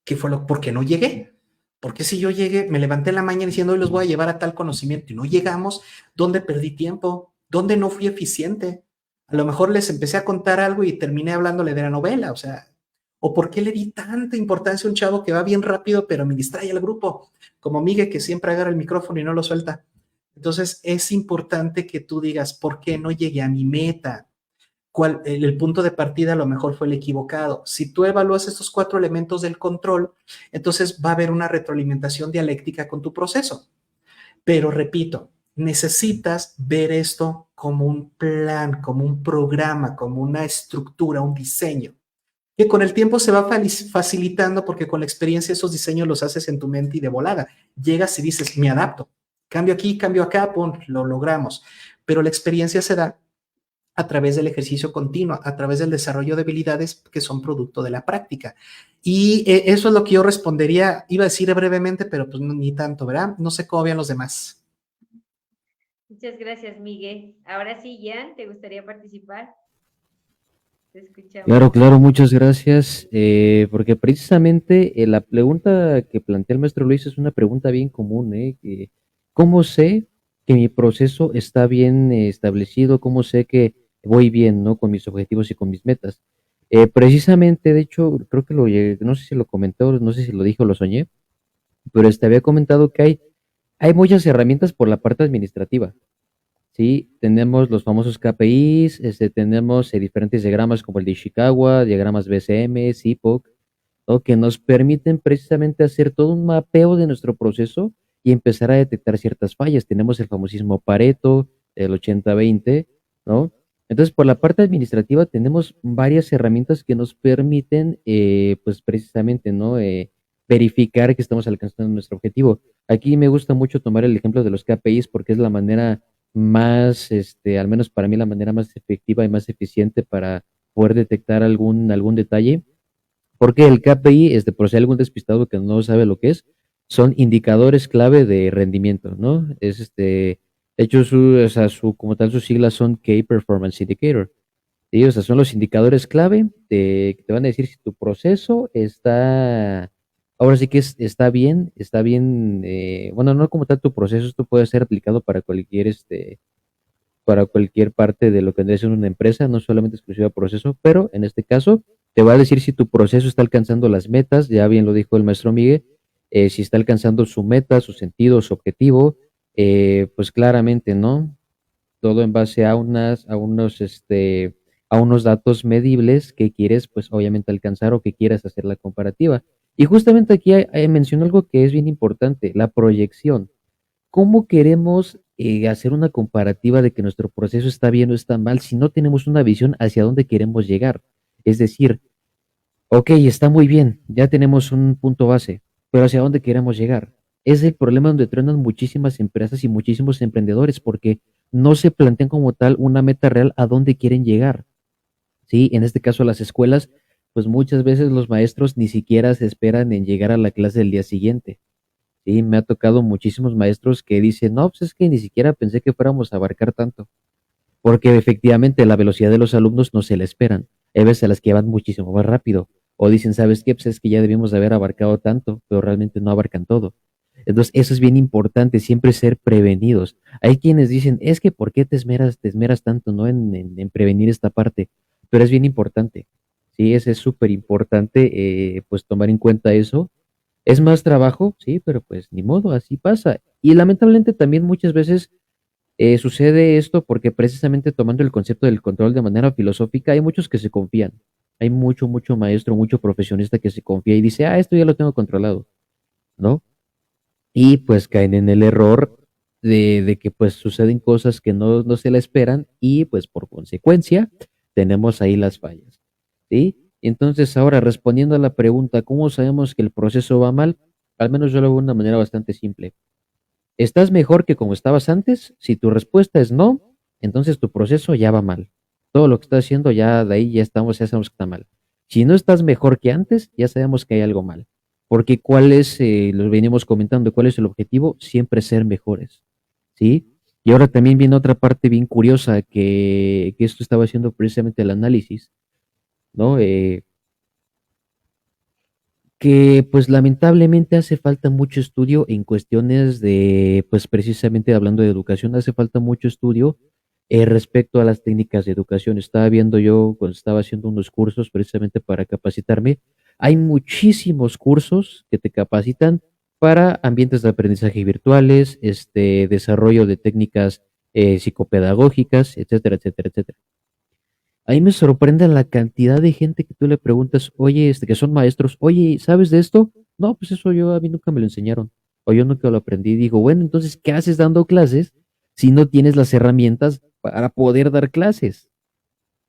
¿qué fue por qué no llegué? Porque si yo llegué, me levanté en la mañana diciendo hoy los voy a llevar a tal conocimiento y no llegamos, ¿dónde perdí tiempo? ¿Dónde no fui eficiente? A lo mejor les empecé a contar algo y terminé hablándole de la novela, o sea, ¿o por qué le di tanta importancia a un chavo que va bien rápido pero me distrae el grupo? Como Miguel que siempre agarra el micrófono y no lo suelta. Entonces es importante que tú digas, ¿por qué no llegué a mi meta? El punto de partida a lo mejor fue el equivocado. Si tú evalúas estos 4 elementos del control, entonces va a haber una retroalimentación dialéctica con tu proceso. Pero repito, necesitas ver esto como un plan, como un programa, como una estructura, un diseño, que con el tiempo se va facilitando porque con la experiencia esos diseños los haces en tu mente y de volada. Llegas y dices, me adapto, cambio aquí, cambio acá, pum, lo logramos. Pero la experiencia se da a través del ejercicio continuo, a través del desarrollo de habilidades que son producto de la práctica. Y eso es lo que yo respondería, iba a decir brevemente, pero pues ni tanto, ¿verdad? No sé cómo vean los demás. Muchas gracias, Miguel. Ahora sí, Jan, ¿te gustaría participar? Te escuchamos. Claro, claro, muchas gracias. Porque precisamente la pregunta que plantea el maestro Luis es una pregunta bien común, ¿eh? ¿Cómo sé que mi proceso está bien establecido? ¿Cómo sé que voy bien, ¿no? Con mis objetivos y con mis metas. Precisamente, de hecho, creo que no sé si lo comentó, no sé si lo dijo o lo soñé, pero había comentado que hay muchas herramientas por la parte administrativa. Sí, tenemos los famosos KPIs, tenemos diferentes diagramas como el de Ishikawa, diagramas BCM, CIPOC, ¿no? Que nos permiten precisamente hacer todo un mapeo de nuestro proceso y empezar a detectar ciertas fallas. Tenemos el famosísimo Pareto, el 80-20, ¿no? Entonces, por la parte administrativa tenemos varias herramientas que nos permiten, pues precisamente, ¿no? Verificar que estamos alcanzando nuestro objetivo. Aquí me gusta mucho tomar el ejemplo de los KPIs porque es la manera más, al menos para mí, la manera más efectiva y más eficiente para poder detectar algún detalle. Porque el KPI, por si hay algún despistado que no sabe lo que es, son indicadores clave de rendimiento, ¿no? De hecho, o sea, como tal, sus siglas son Key Performance Indicator. ¿Sí? O sea, son los indicadores clave que te van a decir si tu proceso ahora sí que está bien, bueno, no como tal tu proceso, esto puede ser aplicado para cualquier parte de lo que vendría siendo una empresa, no solamente exclusiva proceso, pero en este caso te va a decir si tu proceso está alcanzando las metas, ya bien lo dijo el maestro Miguel, si está alcanzando su meta, su sentido, su objetivo, pues claramente, ¿no? Todo en base a unos datos medibles que quieres, pues obviamente alcanzar o que quieras hacer la comparativa. Y justamente aquí mencionó algo que es bien importante, la proyección. ¿Cómo queremos hacer una comparativa de que nuestro proceso está bien o está mal si no tenemos una visión hacia dónde queremos llegar? Es decir, ok, está muy bien, ya tenemos un punto base, pero ¿hacia dónde queremos llegar? Es el problema donde truenan muchísimas empresas y muchísimos emprendedores porque no se plantean como tal una meta real a dónde quieren llegar. ¿Sí? En este caso, las escuelas, pues muchas veces los maestros ni siquiera se esperan en llegar a la clase del día siguiente. Sí, me ha tocado muchísimos maestros que dicen, no, pues es que ni siquiera pensé que fuéramos a abarcar tanto, porque efectivamente la velocidad de los alumnos no se la esperan. Hay veces a las que van muchísimo más rápido, o dicen, ¿sabes qué? Pues es que ya debimos de haber abarcado tanto, pero realmente no abarcan todo. Entonces, eso es bien importante, siempre ser prevenidos. Hay quienes dicen, es que ¿por qué te esmeras tanto, ¿no? En prevenir esta parte, pero es bien importante. Sí, es súper importante, pues tomar en cuenta eso. Es más trabajo, sí, pero pues ni modo, así pasa. Y lamentablemente también muchas veces sucede esto porque precisamente tomando el concepto del control de manera filosófica, hay muchos que se confían. Hay mucho maestro, mucho profesionista que se confía y dice, esto ya lo tengo controlado, ¿no? Y pues caen en el error de que pues suceden cosas que no se la esperan y pues por consecuencia tenemos ahí las fallas, ¿sí? Entonces ahora respondiendo a la pregunta, ¿cómo sabemos que el proceso va mal? Al menos yo lo veo de una manera bastante simple. ¿Estás mejor que como estabas antes? Si tu respuesta es no, entonces tu proceso ya va mal. Todo lo que estás haciendo ya de ahí ya sabemos que está mal. Si no estás mejor que antes, ya sabemos que hay algo mal. Porque lo venimos comentando, cuál es el objetivo, siempre ser mejores. ¿Sí? Y ahora también viene otra parte bien curiosa que esto estaba haciendo precisamente el análisis, ¿no? que pues lamentablemente hace falta mucho estudio en cuestiones de, pues precisamente hablando de educación, hace falta mucho estudio respecto a las técnicas de educación. Estaba viendo yo cuando estaba haciendo unos cursos precisamente para capacitarme, hay muchísimos cursos que te capacitan para ambientes de aprendizaje virtuales, desarrollo de técnicas psicopedagógicas, etcétera, etcétera, etcétera. A mí me sorprende la cantidad de gente que tú le preguntas, oye, que son maestros, oye, ¿sabes de esto? No, pues eso yo a mí nunca me lo enseñaron, o yo nunca lo aprendí. Digo, bueno, entonces, ¿qué haces dando clases si no tienes las herramientas para poder dar clases?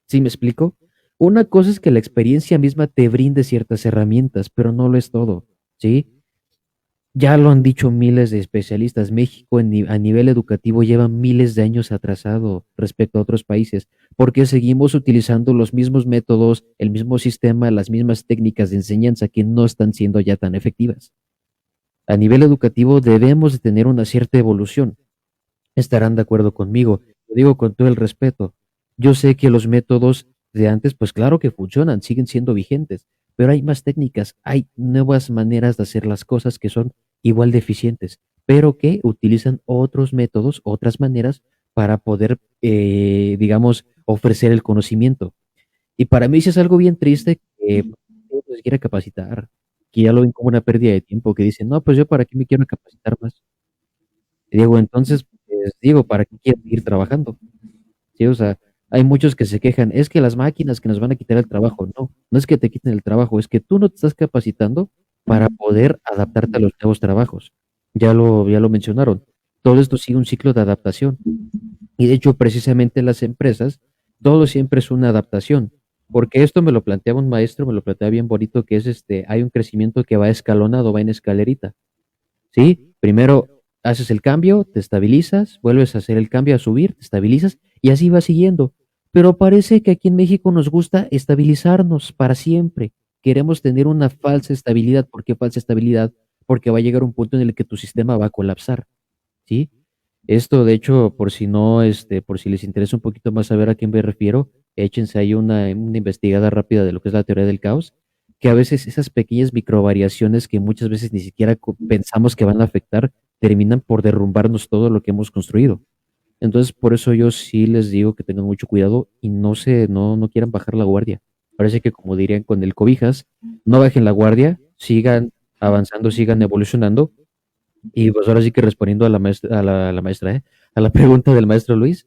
¿Sí me explico? Una cosa es que la experiencia misma te brinde ciertas herramientas, pero no lo es todo, ¿sí? Ya lo han dicho miles de especialistas. México a nivel educativo lleva miles de años atrasado respecto a otros países, porque seguimos utilizando los mismos métodos, el mismo sistema, las mismas técnicas de enseñanza que no están siendo ya tan efectivas. A nivel educativo debemos de tener una cierta evolución. Estarán de acuerdo conmigo. Lo digo con todo el respeto. Yo sé que los métodos de antes, pues claro que funcionan, siguen siendo vigentes, pero hay más técnicas, hay nuevas maneras de hacer las cosas que son igual de eficientes, pero que utilizan otros métodos, otras maneras para poder, digamos, ofrecer el conocimiento. Y para mí sí es algo bien triste que uno se quiera capacitar, que ya lo ven como una pérdida de tiempo, que dicen, no, pues yo para qué me quiero capacitar más. Y digo, entonces, pues, digo, ¿para qué quiero seguir trabajando? Sí, o sea, hay muchos que se quejan, es que las máquinas que nos van a quitar el trabajo, no, no es que te quiten el trabajo, es que tú no te estás capacitando para poder adaptarte a los nuevos trabajos. Ya lo mencionaron. Todo esto sigue un ciclo de adaptación. Y de hecho, precisamente las empresas, todo siempre es una adaptación. Porque esto me lo planteaba un maestro, me lo planteaba bien bonito, que es hay un crecimiento que va escalonado, va en escalerita. ¿Sí? Primero haces el cambio, te estabilizas, vuelves a hacer el cambio, a subir, te estabilizas y así va siguiendo. Pero parece que aquí en México nos gusta estabilizarnos para siempre. Queremos tener una falsa estabilidad. ¿Por qué falsa estabilidad? Porque va a llegar un punto en el que tu sistema va a colapsar, ¿sí? Esto, de hecho, por si no, por si les interesa un poquito más saber a quién me refiero, échense ahí una investigada rápida de lo que es la teoría del caos, que a veces esas pequeñas microvariaciones que muchas veces ni siquiera pensamos que van a afectar, terminan por derrumbarnos todo lo que hemos construido. Entonces, por eso yo sí les digo que tengan mucho cuidado y no quieran bajar la guardia. Parece que, como dirían con el cobijas, no bajen la guardia, sigan avanzando, sigan evolucionando y pues ahora sí que respondiendo a la maestra, a la pregunta del maestro Luis,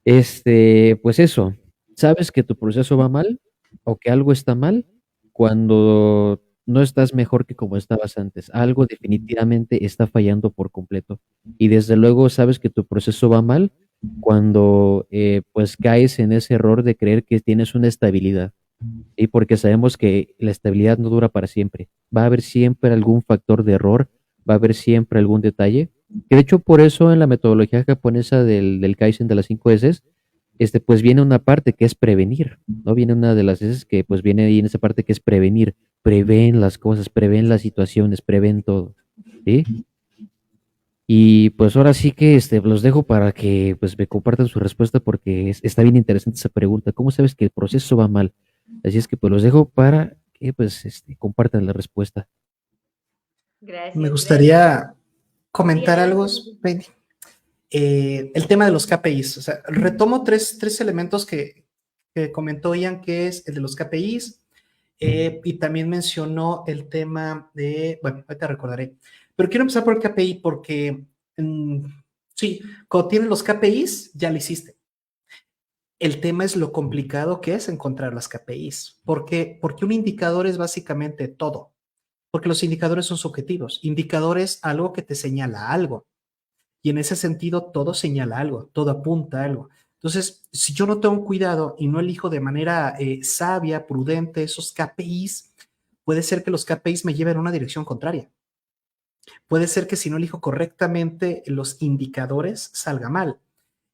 pues eso, sabes que tu proceso va mal o que algo está mal cuando no estás mejor que como estabas antes. Algo definitivamente está fallando por completo. Y desde luego sabes que tu proceso va mal cuando pues caes en ese error de creer que tienes una estabilidad. Y porque sabemos que la estabilidad no dura para siempre. Va a haber siempre algún factor de error, va a haber siempre algún detalle. Que de hecho por eso en la metodología japonesa del Kaizen de las 5 S, pues viene una parte que es prevenir, ¿no? Viene una de las S que pues viene ahí en esa parte que es prevenir. Prevén las cosas, prevén las situaciones, prevén todo, ¿sí? Y pues ahora sí que los dejo para que pues me compartan su respuesta porque está bien interesante esa pregunta. ¿Cómo sabes que el proceso va mal? Así es que pues los dejo para que pues compartan la respuesta. Me Gracias, gracias. gustaría Sí, comentar algo, adelante. Penny. El tema de los KPIs. O sea, retomo tres elementos que comentó Ian, que es el de los KPIs, y también mencionó el tema de, bueno, ahorita recordaré, pero quiero empezar por el KPI porque, sí, cuando tienes los KPIs, ya lo hiciste. El tema es lo complicado que es encontrar las KPIs. ¿Por qué? Porque un indicador es básicamente todo, porque los indicadores son subjetivos. Indicador es algo que te señala algo. Y en ese sentido, todo señala algo, todo apunta a algo. Entonces, si yo no tengo cuidado y no elijo de manera sabia, prudente esos KPIs, puede ser que los KPIs me lleven a una dirección contraria. Puede ser que si no elijo correctamente los indicadores, salga mal.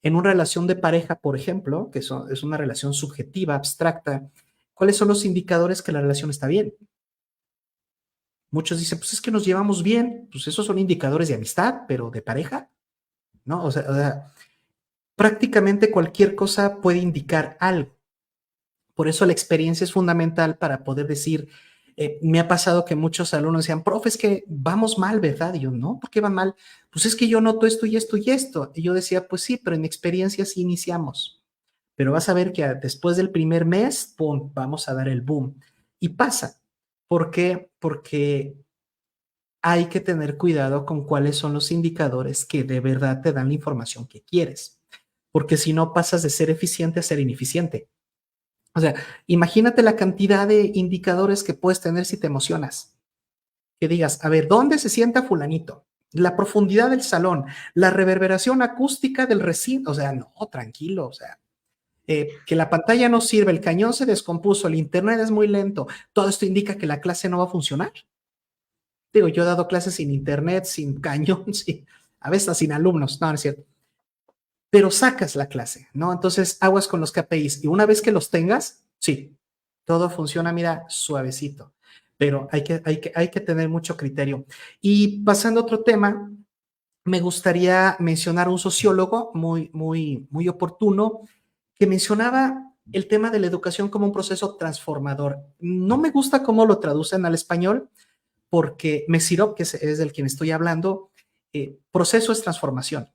En una relación de pareja, por ejemplo, que es una relación subjetiva, abstracta, ¿cuáles son los indicadores que la relación está bien? Muchos dicen, pues es que nos llevamos bien, pues esos son indicadores de amistad, pero de pareja, ¿no? O sea, prácticamente cualquier cosa puede indicar algo. Por eso la experiencia es fundamental para poder decir, Me ha pasado que muchos alumnos decían, profe, es que vamos mal, ¿verdad? Y yo, no, ¿por qué va mal? Pues es que yo noto esto y esto y esto. Y yo decía, pues sí, pero en mi experiencia sí iniciamos. Pero vas a ver que después del primer mes, ¡pum!, vamos a dar el boom. Y pasa. ¿Por qué? Porque hay que tener cuidado con cuáles son los indicadores que de verdad te dan la información que quieres. Porque si no, pasas de ser eficiente a ser ineficiente. O sea, imagínate la cantidad de indicadores que puedes tener si te emocionas. Que digas, a ver, ¿dónde se sienta fulanito? La profundidad del salón, la reverberación acústica del recinto. O sea, no, tranquilo, o sea, que la pantalla no sirve, el cañón se descompuso, el internet es muy lento. Todo esto indica que la clase no va a funcionar. Digo, yo he dado clases sin internet, sin cañón, sin, a veces sin alumnos, no, no es cierto. Pero sacas la clase, ¿no? Entonces, aguas con los KPIs y una vez que los tengas, sí, todo funciona, mira, suavecito, pero hay que tener mucho criterio. Y pasando a otro tema, me gustaría mencionar un sociólogo muy oportuno que mencionaba el tema de la educación como un proceso transformador. No me gusta cómo lo traducen al español, porque Mesirov, que es del quien estoy hablando, proceso es transformación.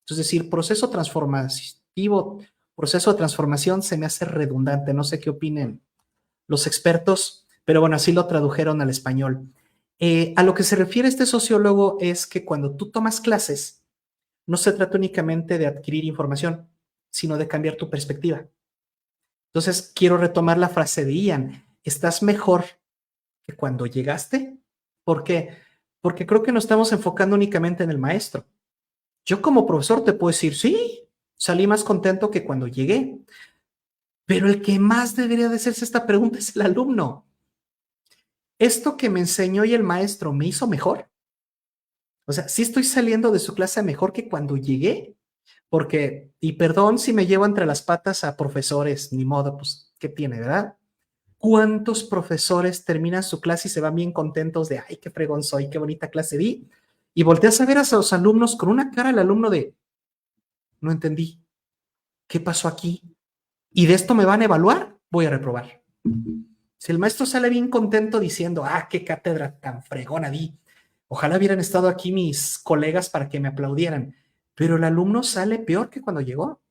Es decir, proceso transformativo, proceso de transformación se me hace redundante. No sé qué opinen los expertos, pero bueno, así lo tradujeron al español. A lo que se refiere este sociólogo es que cuando tú tomas clases, no se trata únicamente de adquirir información, sino de cambiar tu perspectiva. Entonces, quiero retomar la frase de Ian. ¿Estás mejor que cuando llegaste? ¿Por qué? Porque creo que nos estamos enfocando únicamente en el maestro. Yo como profesor te puedo decir, sí, salí más contento que cuando llegué, pero el que más debería de hacerse esta pregunta es el alumno. ¿Esto que me enseñó y el maestro me hizo mejor? O sea, ¿sí estoy saliendo de su clase mejor que cuando llegué? Porque, y perdón si me llevo entre las patas a profesores, ni modo, pues, ¿qué tiene, verdad? ¿Cuántos profesores terminan su clase y se van bien contentos de, ay, qué fregón soy, qué bonita clase vi? Y volteas a ver a sus alumnos con una cara al alumno de, no entendí, ¿qué pasó aquí? ¿Y de esto me van a evaluar? Voy a reprobar. Si el maestro sale bien contento diciendo, ah, qué cátedra tan fregona di, ojalá hubieran estado aquí mis colegas para que me aplaudieran, pero el alumno sale peor que cuando llegó.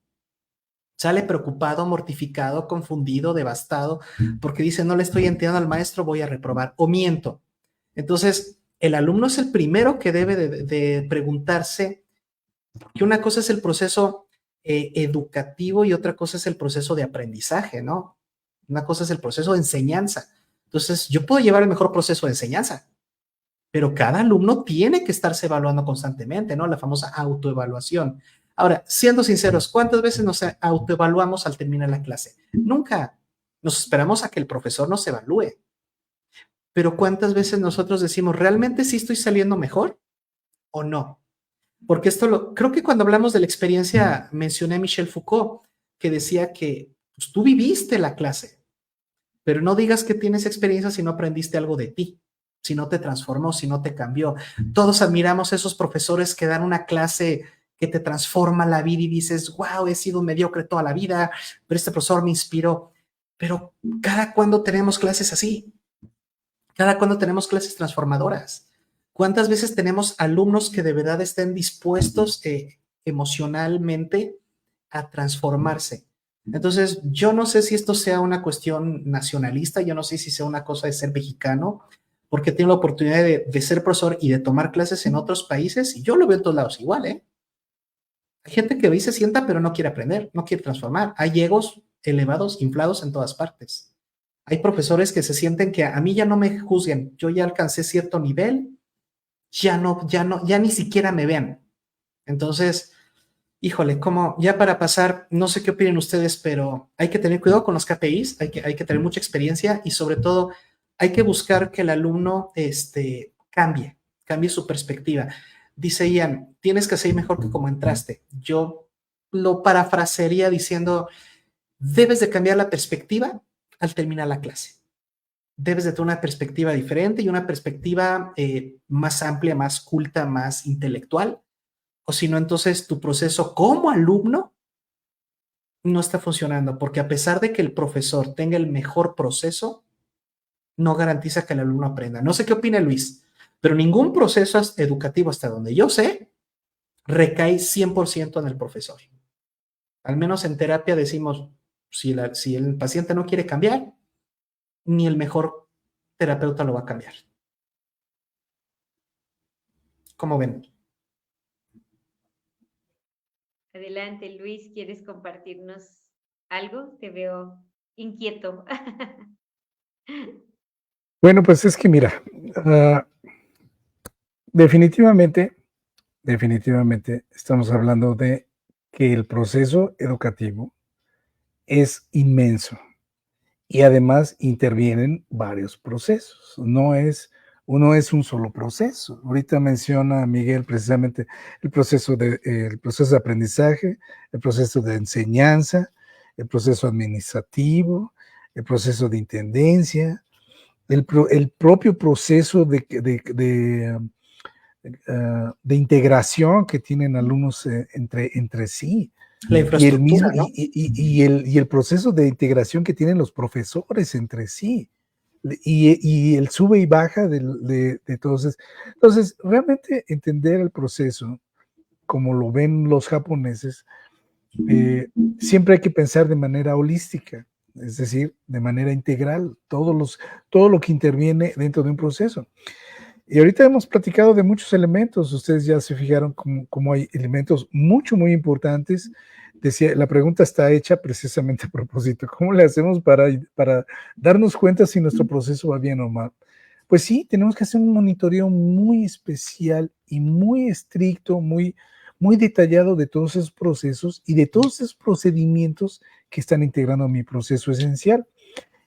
Sale preocupado, mortificado, confundido, devastado, porque dice, no le estoy entendiendo al maestro, voy a reprobar, o miento. Entonces, el alumno es el primero que debe de preguntarse, que una cosa es el proceso educativo y otra cosa es el proceso de aprendizaje, ¿no? Una cosa es el proceso de enseñanza. Entonces, yo puedo llevar el mejor proceso de enseñanza, pero cada alumno tiene que estarse evaluando constantemente, ¿no? La famosa autoevaluación. Ahora, siendo sinceros, ¿cuántas veces nos autoevaluamos al terminar la clase? Nunca. Nos esperamos a que el profesor nos evalúe. Pero ¿cuántas veces nosotros decimos, ¿realmente sí estoy saliendo mejor o no? Porque creo que cuando hablamos de la experiencia mencioné a Michel Foucault, que decía que pues, tú viviste la clase, pero no digas que tienes experiencia si no aprendiste algo de ti, si no te transformó, si no te cambió. Todos admiramos a esos profesores que dan una clase que te transforma la vida y dices, wow, he sido mediocre toda la vida, pero este profesor me inspiró. Pero cada cuando tenemos clases así, cada cuando tenemos clases transformadoras. ¿Cuántas veces tenemos alumnos que de verdad estén dispuestos emocionalmente a transformarse? Entonces, yo no sé si esto sea una cuestión nacionalista, yo no sé si sea una cosa de ser mexicano, porque tengo la oportunidad de ser profesor y de tomar clases en otros países, y yo lo veo en todos lados igual, ¿eh? Hay gente que ahí se sienta, pero no quiere aprender, no quiere transformar. Hay egos elevados, inflados en todas partes. Hay profesores que se sienten que a mí ya no me juzguen, yo ya alcancé cierto nivel, ya ni siquiera me vean. Entonces, híjole, como ya para pasar, no sé qué opinen ustedes, pero hay que tener cuidado con los KPIs, hay que tener mucha experiencia y sobre todo hay que buscar que el alumno cambie su perspectiva. Dice Ian, tienes que ser mejor que como entraste. Yo lo parafrasearía diciendo, debes de cambiar la perspectiva al terminar la clase. Debes de tener una perspectiva diferente y una perspectiva más amplia, más culta, más intelectual. O si no, entonces tu proceso como alumno no está funcionando, porque a pesar de que el profesor tenga el mejor proceso, no garantiza que el alumno aprenda. No sé qué opina Luis, pero ningún proceso educativo, hasta donde yo sé, recae 100% en el profesor. Al menos en terapia decimos, si el paciente no quiere cambiar, ni el mejor terapeuta lo va a cambiar. ¿Cómo ven? Adelante, Luis, ¿quieres compartirnos algo? Te veo inquieto. Bueno, pues es que mira, definitivamente estamos hablando de que el proceso educativo es inmenso y además intervienen varios procesos. Uno es un solo proceso. Ahorita menciona Miguel precisamente el proceso de aprendizaje, el proceso de enseñanza, el proceso administrativo, el proceso de intendencia, el propio proceso de integración que tienen alumnos entre sí. La infraestructura, ¿no? Y el proceso de integración que tienen los profesores entre sí. Y el sube y baja de todos. Entonces, realmente entender el proceso, como lo ven los japoneses, siempre hay que pensar de manera holística, es decir, de manera integral, todo lo que interviene dentro de un proceso. Y ahorita hemos platicado de muchos elementos, ustedes ya se fijaron cómo hay elementos muy importantes. Decía, la pregunta está hecha precisamente a propósito, ¿cómo le hacemos para darnos cuenta si nuestro proceso va bien o mal? Pues sí, tenemos que hacer un monitoreo muy especial y muy estricto, muy detallado de todos esos procesos y de todos esos procedimientos que están integrando mi proceso esencial.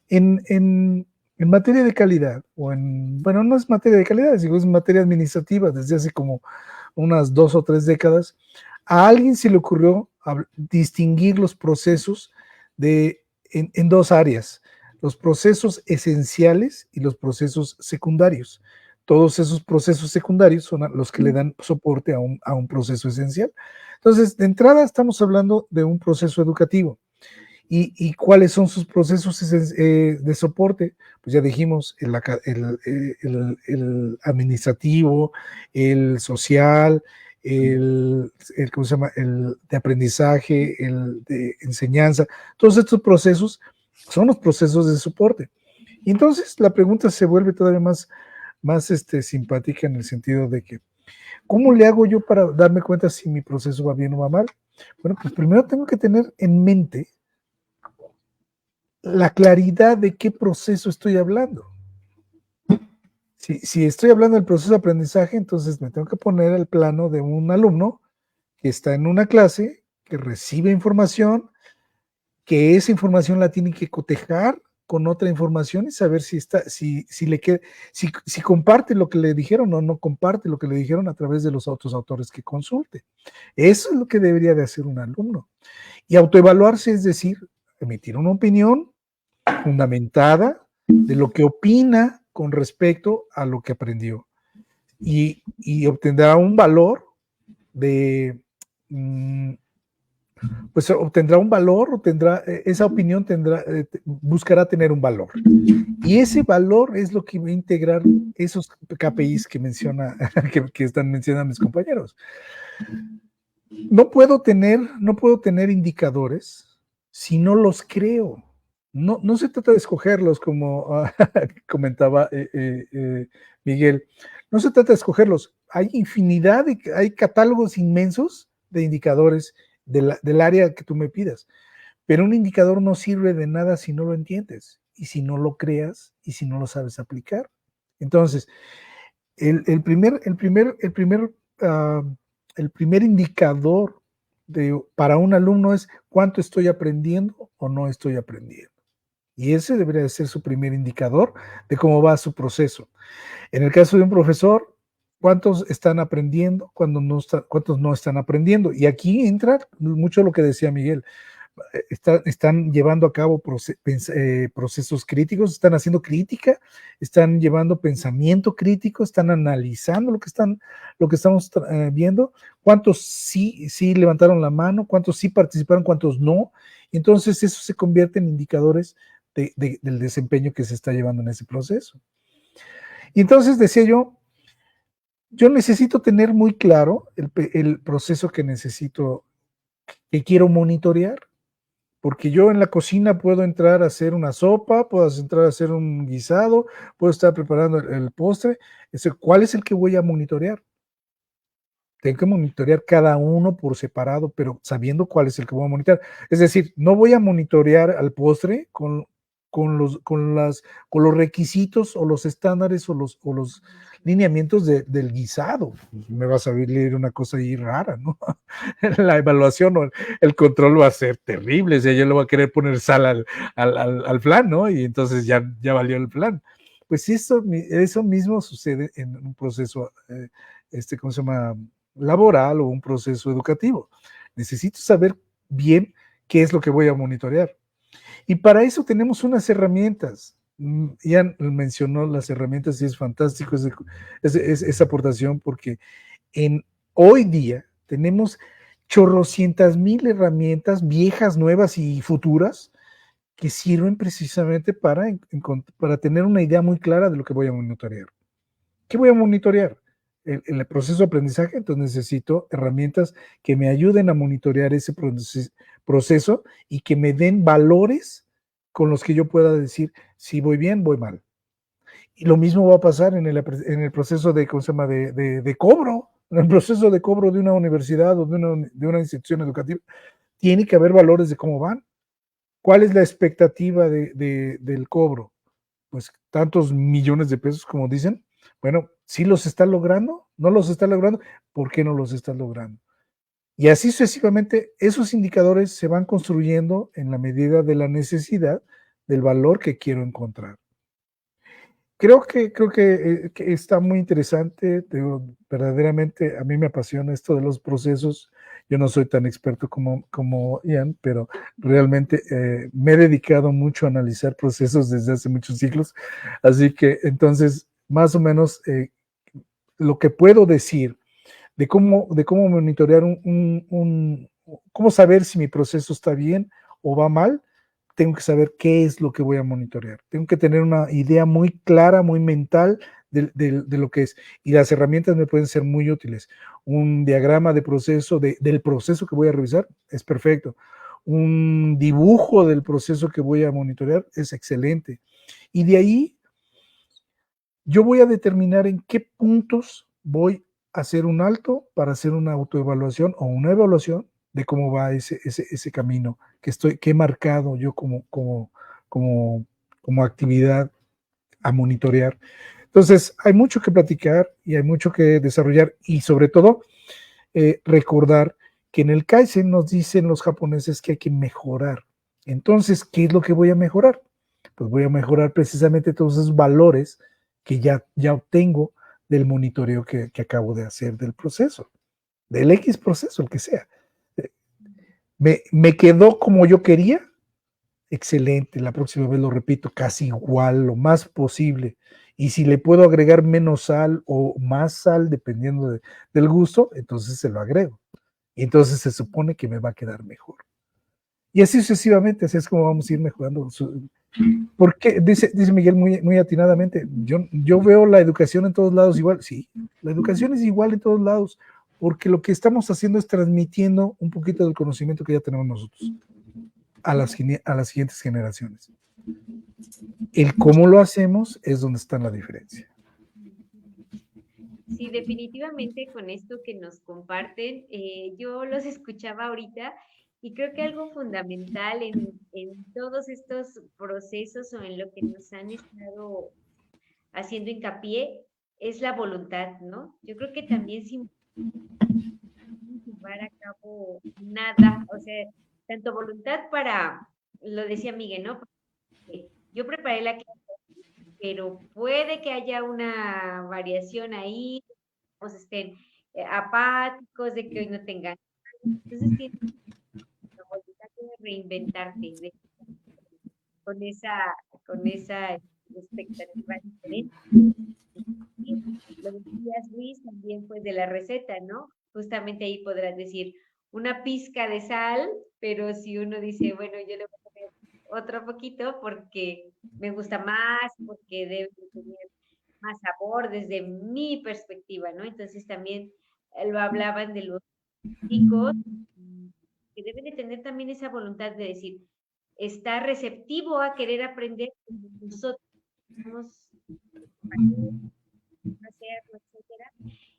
En materia de calidad, bueno, no es materia de calidad, es materia administrativa, desde hace como unas 2 o 3 décadas, a alguien se le ocurrió distinguir los procesos en 2 áreas, los procesos esenciales y los procesos secundarios. Todos esos procesos secundarios son los que le dan soporte a un proceso esencial. Entonces, de entrada estamos hablando de un proceso educativo. ¿Y cuáles son sus procesos de soporte? Pues ya dijimos, el administrativo, el social, ¿cómo se llama? El de aprendizaje, el de enseñanza. Todos estos procesos son los procesos de soporte. Y entonces la pregunta se vuelve todavía más simpática en el sentido de que, ¿cómo le hago yo para darme cuenta si mi proceso va bien o va mal? Bueno, pues primero tengo que tener en mente la claridad de qué proceso estoy hablando. Si estoy hablando del proceso de aprendizaje, entonces me tengo que poner al plano de un alumno que está en una clase, que recibe información, que esa información la tiene que cotejar con otra información y saber si comparte lo que le dijeron o no comparte lo que le dijeron a través de los otros autores que consulte. Eso es lo que debería de hacer un alumno. Y autoevaluarse, es decir, emitir una opinión fundamentada de lo que opina con respecto a lo que aprendió y obtendrá un valor pues obtendrá un valor, esa opinión buscará tener un valor. Y ese valor es lo que va a integrar esos KPIs que que están mencionando mis compañeros. No puedo tener indicadores si no los creo. No se trata de escogerlos, como comentaba Miguel. No se trata de escogerlos. Hay hay catálogos inmensos de indicadores del área que tú me pidas. Pero un indicador no sirve de nada si no lo entiendes, y si no lo creas, y si no lo sabes aplicar. Entonces, el primer indicador para un alumno es cuánto estoy aprendiendo o no estoy aprendiendo. Y ese debería de ser su primer indicador de cómo va su proceso. En el caso de un profesor, ¿cuántos están aprendiendo? ¿Cuántos no están aprendiendo? Y aquí entra mucho lo que decía Miguel. Están llevando a cabo procesos críticos, están haciendo crítica, están llevando pensamiento crítico, están analizando lo que estamos viendo, cuántos sí levantaron la mano, cuántos sí participaron, cuántos no. Entonces eso se convierte en indicadores del desempeño que se está llevando en ese proceso. Y entonces decía yo necesito tener muy claro el proceso que necesito, que quiero monitorear, porque yo en la cocina puedo entrar a hacer una sopa, puedo entrar a hacer un guisado, puedo estar preparando el postre. ¿Cuál es el que voy a monitorear? Tengo que monitorear cada uno por separado, pero sabiendo cuál es el que voy a monitorear. Es decir, no voy a monitorear al postre con los requisitos o los estándares o los lineamientos del guisado. Me va a salir una cosa ahí rara, ¿no? La evaluación o el control va a ser terrible. O sea, yo le voy a querer poner sal al flan, ¿no? Y entonces ya valió el flan. Pues eso mismo sucede en un proceso, ¿cómo se llama? Laboral o un proceso educativo. Necesito saber bien qué es lo que voy a monitorear. Y para eso tenemos unas herramientas. Ian mencionó las herramientas y es fantástico esa aportación porque hoy día tenemos chorrocientas mil herramientas viejas, nuevas y futuras que sirven precisamente para tener una idea muy clara de lo que voy a monitorear. ¿Qué voy a monitorear? El proceso de aprendizaje, entonces necesito herramientas que me ayuden a monitorear ese proceso y que me den valores con los que yo pueda decir si voy bien, voy mal. Y lo mismo va a pasar en el proceso de, ¿cómo se llama? De cobro, en el proceso de cobro de una universidad o de una institución educativa. Tiene que haber valores de cómo van. ¿Cuál es la expectativa del cobro? Pues tantos millones de pesos, como dicen. Bueno, ¿sí los está logrando? ¿No los está logrando? ¿Por qué no los está logrando? Y así sucesivamente, esos indicadores se van construyendo en la medida de la necesidad del valor que quiero encontrar. Creo que está muy interesante, verdaderamente a mí me apasiona esto de los procesos. Yo no soy tan experto como Ian, pero realmente me he dedicado mucho a analizar procesos desde hace muchos siglos. Así que entonces, más o menos, lo que puedo decir de cómo monitorear cómo saber si mi proceso está bien o va mal, tengo que saber qué es lo que voy a monitorear. Tengo que tener una idea muy clara, muy mental de lo que es. Y las herramientas me pueden ser muy útiles. Un diagrama de proceso, del proceso que voy a revisar, es perfecto. Un dibujo del proceso que voy a monitorear es excelente. Y de ahí yo voy a determinar en qué puntos voy a hacer un alto para hacer una autoevaluación o una evaluación de cómo va ese camino que he marcado yo como actividad a monitorear. Entonces, hay mucho que platicar y hay mucho que desarrollar y sobre todo recordar que en el Kaizen nos dicen los japoneses que hay que mejorar. Entonces, ¿qué es lo que voy a mejorar? Pues voy a mejorar precisamente todos esos valores que ya obtengo del monitoreo que acabo de hacer del proceso, del X proceso, el que sea. ¿Me quedó como yo quería? Excelente, la próxima vez lo repito casi igual, lo más posible. Y si le puedo agregar menos sal o más sal, dependiendo del gusto, entonces se lo agrego. Y entonces se supone que me va a quedar mejor. Y así sucesivamente, así es como vamos a ir mejorando. Porque dice Miguel muy atinadamente, yo veo la educación en todos lados igual. Sí, la educación es igual en todos lados, porque lo que estamos haciendo es transmitiendo un poquito del conocimiento que ya tenemos nosotros a las siguientes generaciones. El cómo lo hacemos es donde está la diferencia. Sí, definitivamente con esto que nos comparten, yo los escuchaba ahorita y creo que algo fundamental en todos estos procesos o en lo que nos han estado haciendo hincapié es la voluntad, ¿no? Yo creo que también sin llevar a cabo nada, o sea, tanto voluntad para, lo decía Miguel, ¿no? Yo preparé la clase, pero puede que haya una variación ahí, o estén apáticos, de que hoy no tengan. Entonces tienes la voluntad de reinventarte con esa expectativa diferente. Y lo decías, Luis, también pues de la receta, ¿no? Justamente ahí podrás decir una pizca de sal, pero si uno dice, bueno, yo le voy a poner otro poquito porque me gusta más, porque debe de tener más sabor desde mi perspectiva, ¿no? Entonces también lo hablaban de los chicos que deben de tener también esa voluntad de decir, está receptivo a querer aprender como nosotros somos hacerlo, etcétera.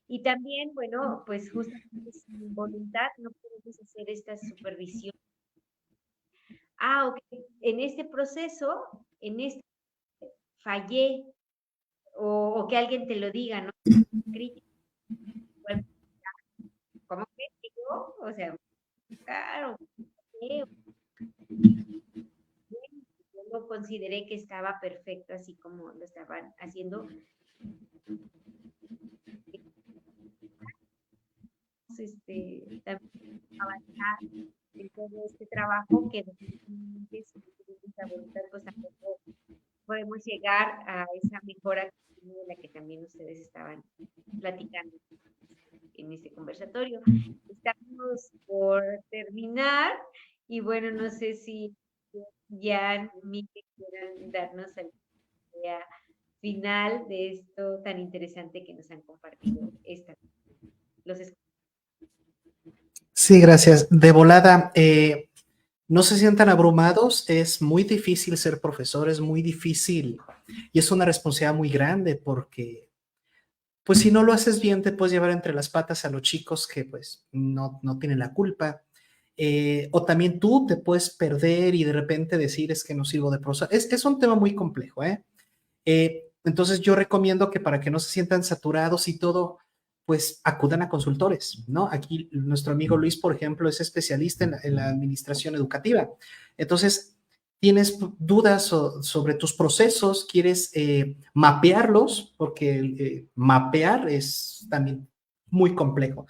Y también, bueno, pues justamente sin voluntad no podemos hacer esta supervisión. Ah, ok, en este proceso, en este fallé, o que alguien te lo diga, ¿no? Crítica, bueno, ¿cómo crees que yo? O sea, claro, yo lo consideré que estaba perfecto así como lo estaban haciendo. También avanzar en todo este trabajo que definitivamente si no tenemos esa voluntad, pues tampoco podemos llegar a esa mejora de la que también ustedes estaban platicando en este conversatorio. Estamos por terminar y bueno, no sé si Jan, Miguel quieran darnos alguna idea final de esto tan interesante que nos han compartido los Sí, gracias. De volada, no se sientan abrumados, es muy difícil ser profesor, es muy difícil y es una responsabilidad muy grande porque, pues si no lo haces bien, te puedes llevar entre las patas a los chicos que pues no tienen la culpa. O también tú te puedes perder y de repente decir es que no sirvo de profesor. Es un tema muy complejo, ¿eh? Entonces yo recomiendo que para que no se sientan saturados y todo, pues acudan a consultores, ¿no? Aquí nuestro amigo Luis, por ejemplo, es especialista en la administración educativa. Entonces, tienes dudas sobre tus procesos, quieres mapearlos, porque mapear es también muy complejo.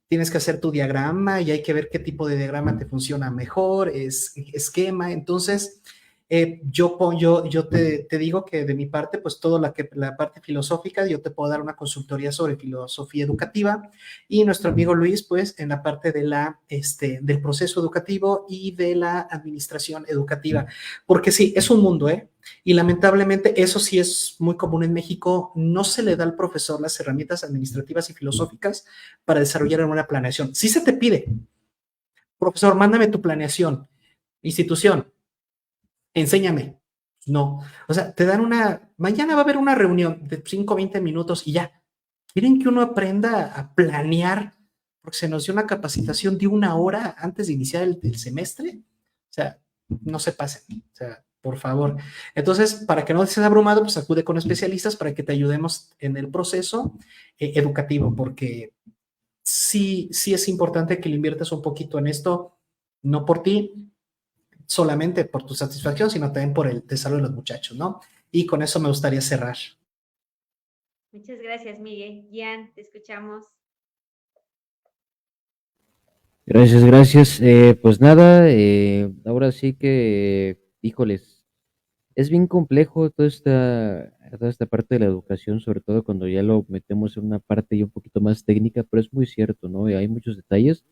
Tienes que hacer tu diagrama y hay que ver qué tipo de diagrama te funciona mejor, esquema. Entonces, yo te digo que de mi parte, pues toda la parte filosófica, yo te puedo dar una consultoría sobre filosofía educativa y nuestro amigo Luis, pues en la parte del proceso educativo y de la administración educativa. Porque sí, es un mundo, ¿eh? Y lamentablemente eso sí es muy común en México, no se le da al profesor las herramientas administrativas y filosóficas para desarrollar una planeación. Sí se te pide, profesor, mándame tu planeación, institución, enséñame. No, o sea, te dan mañana va a haber una reunión de 5 o 20 minutos y ya. ¿Quieren que uno aprenda a planear? Porque se nos dio una capacitación de 1 hora antes de iniciar el semestre. O sea, no se pasen. O sea, por favor. Entonces, para que no estés abrumado, pues acude con especialistas para que te ayudemos en el proceso educativo, porque sí es importante que le inviertas un poquito en esto, no por ti, solamente por tu satisfacción, sino también por el desarrollo de los muchachos, ¿no? Y con eso me gustaría cerrar. Muchas gracias, Miguel. Jan, te escuchamos. Gracias, gracias. Pues nada, ahora sí que, híjoles, es bien complejo toda esta parte de la educación, sobre todo cuando ya lo metemos en una parte ya un poquito más técnica, pero es muy cierto, ¿no? Hay muchos detalles.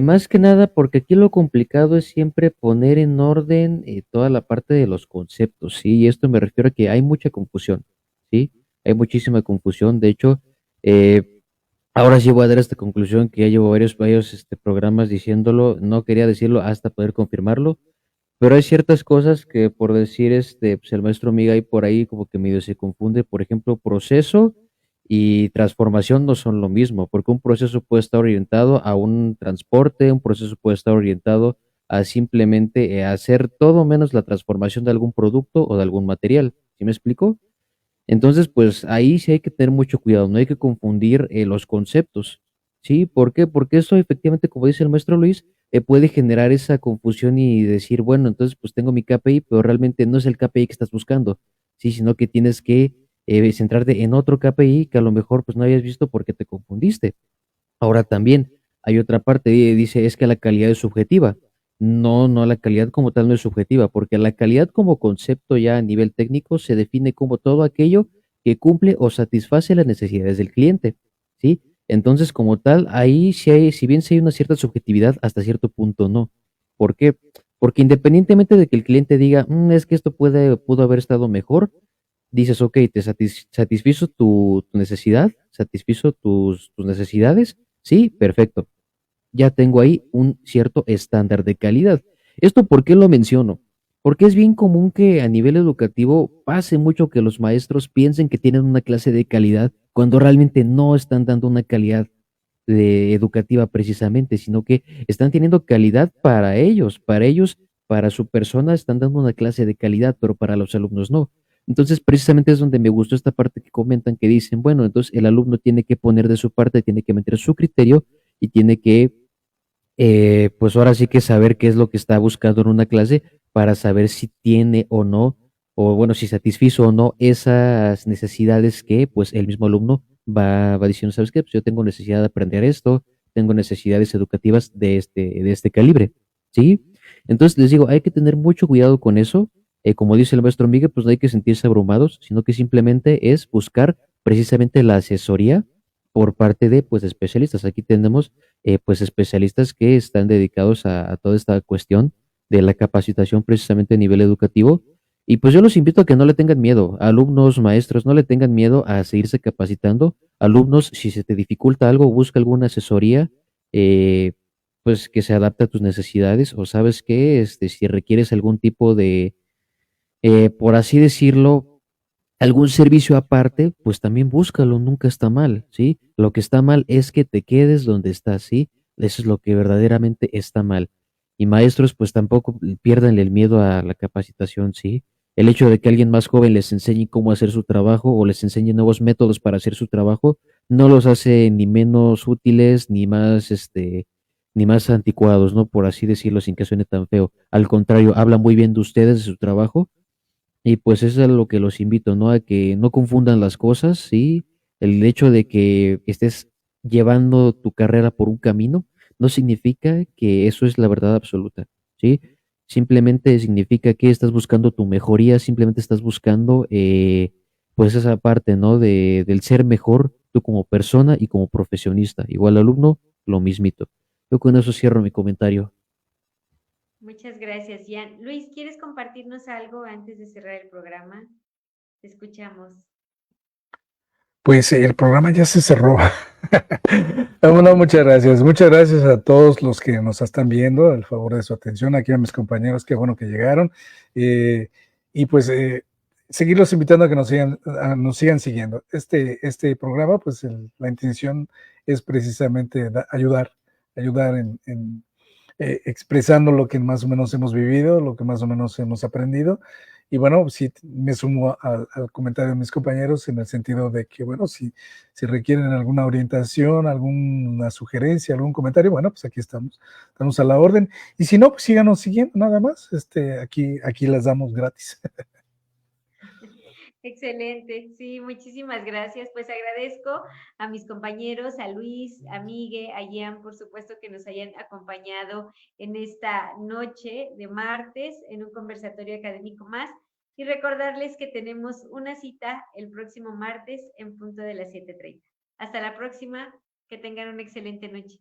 Más que nada, porque aquí lo complicado es siempre poner en orden toda la parte de los conceptos, ¿sí? Y esto me refiero a que hay mucha confusión, ¿sí? Hay muchísima confusión. De hecho, eh, ahora sí voy a dar esta conclusión que ya llevo varios programas diciéndolo, no quería decirlo hasta poder confirmarlo, pero hay ciertas cosas que por decir pues el maestro Miguel por ahí como que medio se confunde, por ejemplo, proceso y transformación no son lo mismo, porque un proceso puede estar orientado a un transporte, un proceso puede estar orientado a simplemente hacer todo menos la transformación de algún producto o de algún material. ¿Sí me explico? Entonces, pues ahí sí hay que tener mucho cuidado, no hay que confundir los conceptos. ¿Sí? ¿Por qué? Porque eso efectivamente, como dice el maestro Luis, puede generar esa confusión y decir, bueno, entonces pues tengo mi KPI, pero realmente no es el KPI que estás buscando, ¿sí? Sino que tienes que centrarte en otro KPI que a lo mejor pues no habías visto porque te confundiste. Ahora también hay otra parte, dice, es que la calidad es subjetiva. No, no, la calidad como tal no es subjetiva, porque la calidad como concepto ya a nivel técnico se define como todo aquello que cumple o satisface las necesidades del cliente, ¿sí? Entonces, como tal, ahí sí hay, si bien sí hay una cierta subjetividad, hasta cierto punto no. ¿Por qué? Porque independientemente de que el cliente diga, es que esto pudo haber estado mejor, dices, ok, te satisfizo tu necesidad, satisfizo tus necesidades, sí, perfecto. Ya tengo ahí un cierto estándar de calidad. ¿Esto por qué lo menciono? Porque es bien común que a nivel educativo pase mucho que los maestros piensen que tienen una clase de calidad cuando realmente no están dando una calidad educativa precisamente, sino que están teniendo calidad para ellos, para su persona están dando una clase de calidad, pero para los alumnos no. Entonces, precisamente es donde me gustó esta parte que comentan, que dicen, bueno, entonces el alumno tiene que poner de su parte, tiene que meter su criterio y tiene que, pues ahora sí que saber qué es lo que está buscando en una clase para saber si tiene o no, o bueno, si satisfizo o no esas necesidades que pues el mismo alumno va diciendo, ¿sabes qué? Pues yo tengo necesidad de aprender esto, tengo necesidades educativas de este calibre, ¿sí? Entonces les digo, hay que tener mucho cuidado con eso. Como dice el maestro Miguel, pues no hay que sentirse abrumados, sino que simplemente es buscar precisamente la asesoría por parte de pues especialistas. Aquí tenemos pues especialistas que están dedicados a toda esta cuestión de la capacitación precisamente a nivel educativo. Y pues yo los invito a que no le tengan miedo, alumnos, maestros, no le tengan miedo a seguirse capacitando. Alumnos, si se te dificulta algo, busca alguna asesoría, eh, pues que se adapte a tus necesidades o sabes que si requieres algún tipo de, por así decirlo, algún servicio aparte, pues también búscalo, nunca está mal, ¿sí? Lo que está mal es que te quedes donde estás, ¿sí? Eso es lo que verdaderamente está mal. Y maestros, pues tampoco pierdan el miedo a la capacitación, ¿sí? El hecho de que alguien más joven les enseñe cómo hacer su trabajo o les enseñe nuevos métodos para hacer su trabajo, no los hace ni menos útiles, ni más anticuados, ¿no? Por así decirlo, sin que suene tan feo. Al contrario, habla muy bien de ustedes, de su trabajo, y pues eso es a lo que los invito, ¿no? A que no confundan las cosas, ¿sí? El hecho de que estés llevando tu carrera por un camino no significa que eso es la verdad absoluta, ¿sí? Simplemente significa que estás buscando tu mejoría, simplemente estás buscando, pues esa parte, ¿no? Del ser mejor tú como persona y como profesionista. Igual alumno, lo mismito. Yo con eso cierro mi comentario. Muchas gracias, Ian. Luis, ¿quieres compartirnos algo antes de cerrar el programa? Te escuchamos. Pues el programa ya se cerró. Bueno, muchas gracias. Muchas gracias a todos los que nos están viendo, al favor de su atención. Aquí a mis compañeros, qué bueno que llegaron. Eh, y pues seguirlos invitando a que nos sigan siguiendo. Este programa, pues la intención es precisamente ayudar en expresando lo que más o menos hemos vivido, lo que más o menos hemos aprendido. Y bueno, sí, me sumo al comentario de mis compañeros en el sentido de que, bueno, si requieren alguna orientación, alguna sugerencia, algún comentario, bueno, pues aquí estamos a la orden. Y si no, pues síganos siguiendo, nada más. Aquí las damos gratis. Excelente, sí, muchísimas gracias. Pues agradezco a mis compañeros, a Luis, a Migue, a Ian, por supuesto, que nos hayan acompañado en esta noche de martes en un conversatorio académico más. Y recordarles que tenemos una cita el próximo martes en punto de las 7:30. Hasta la próxima, que tengan una excelente noche.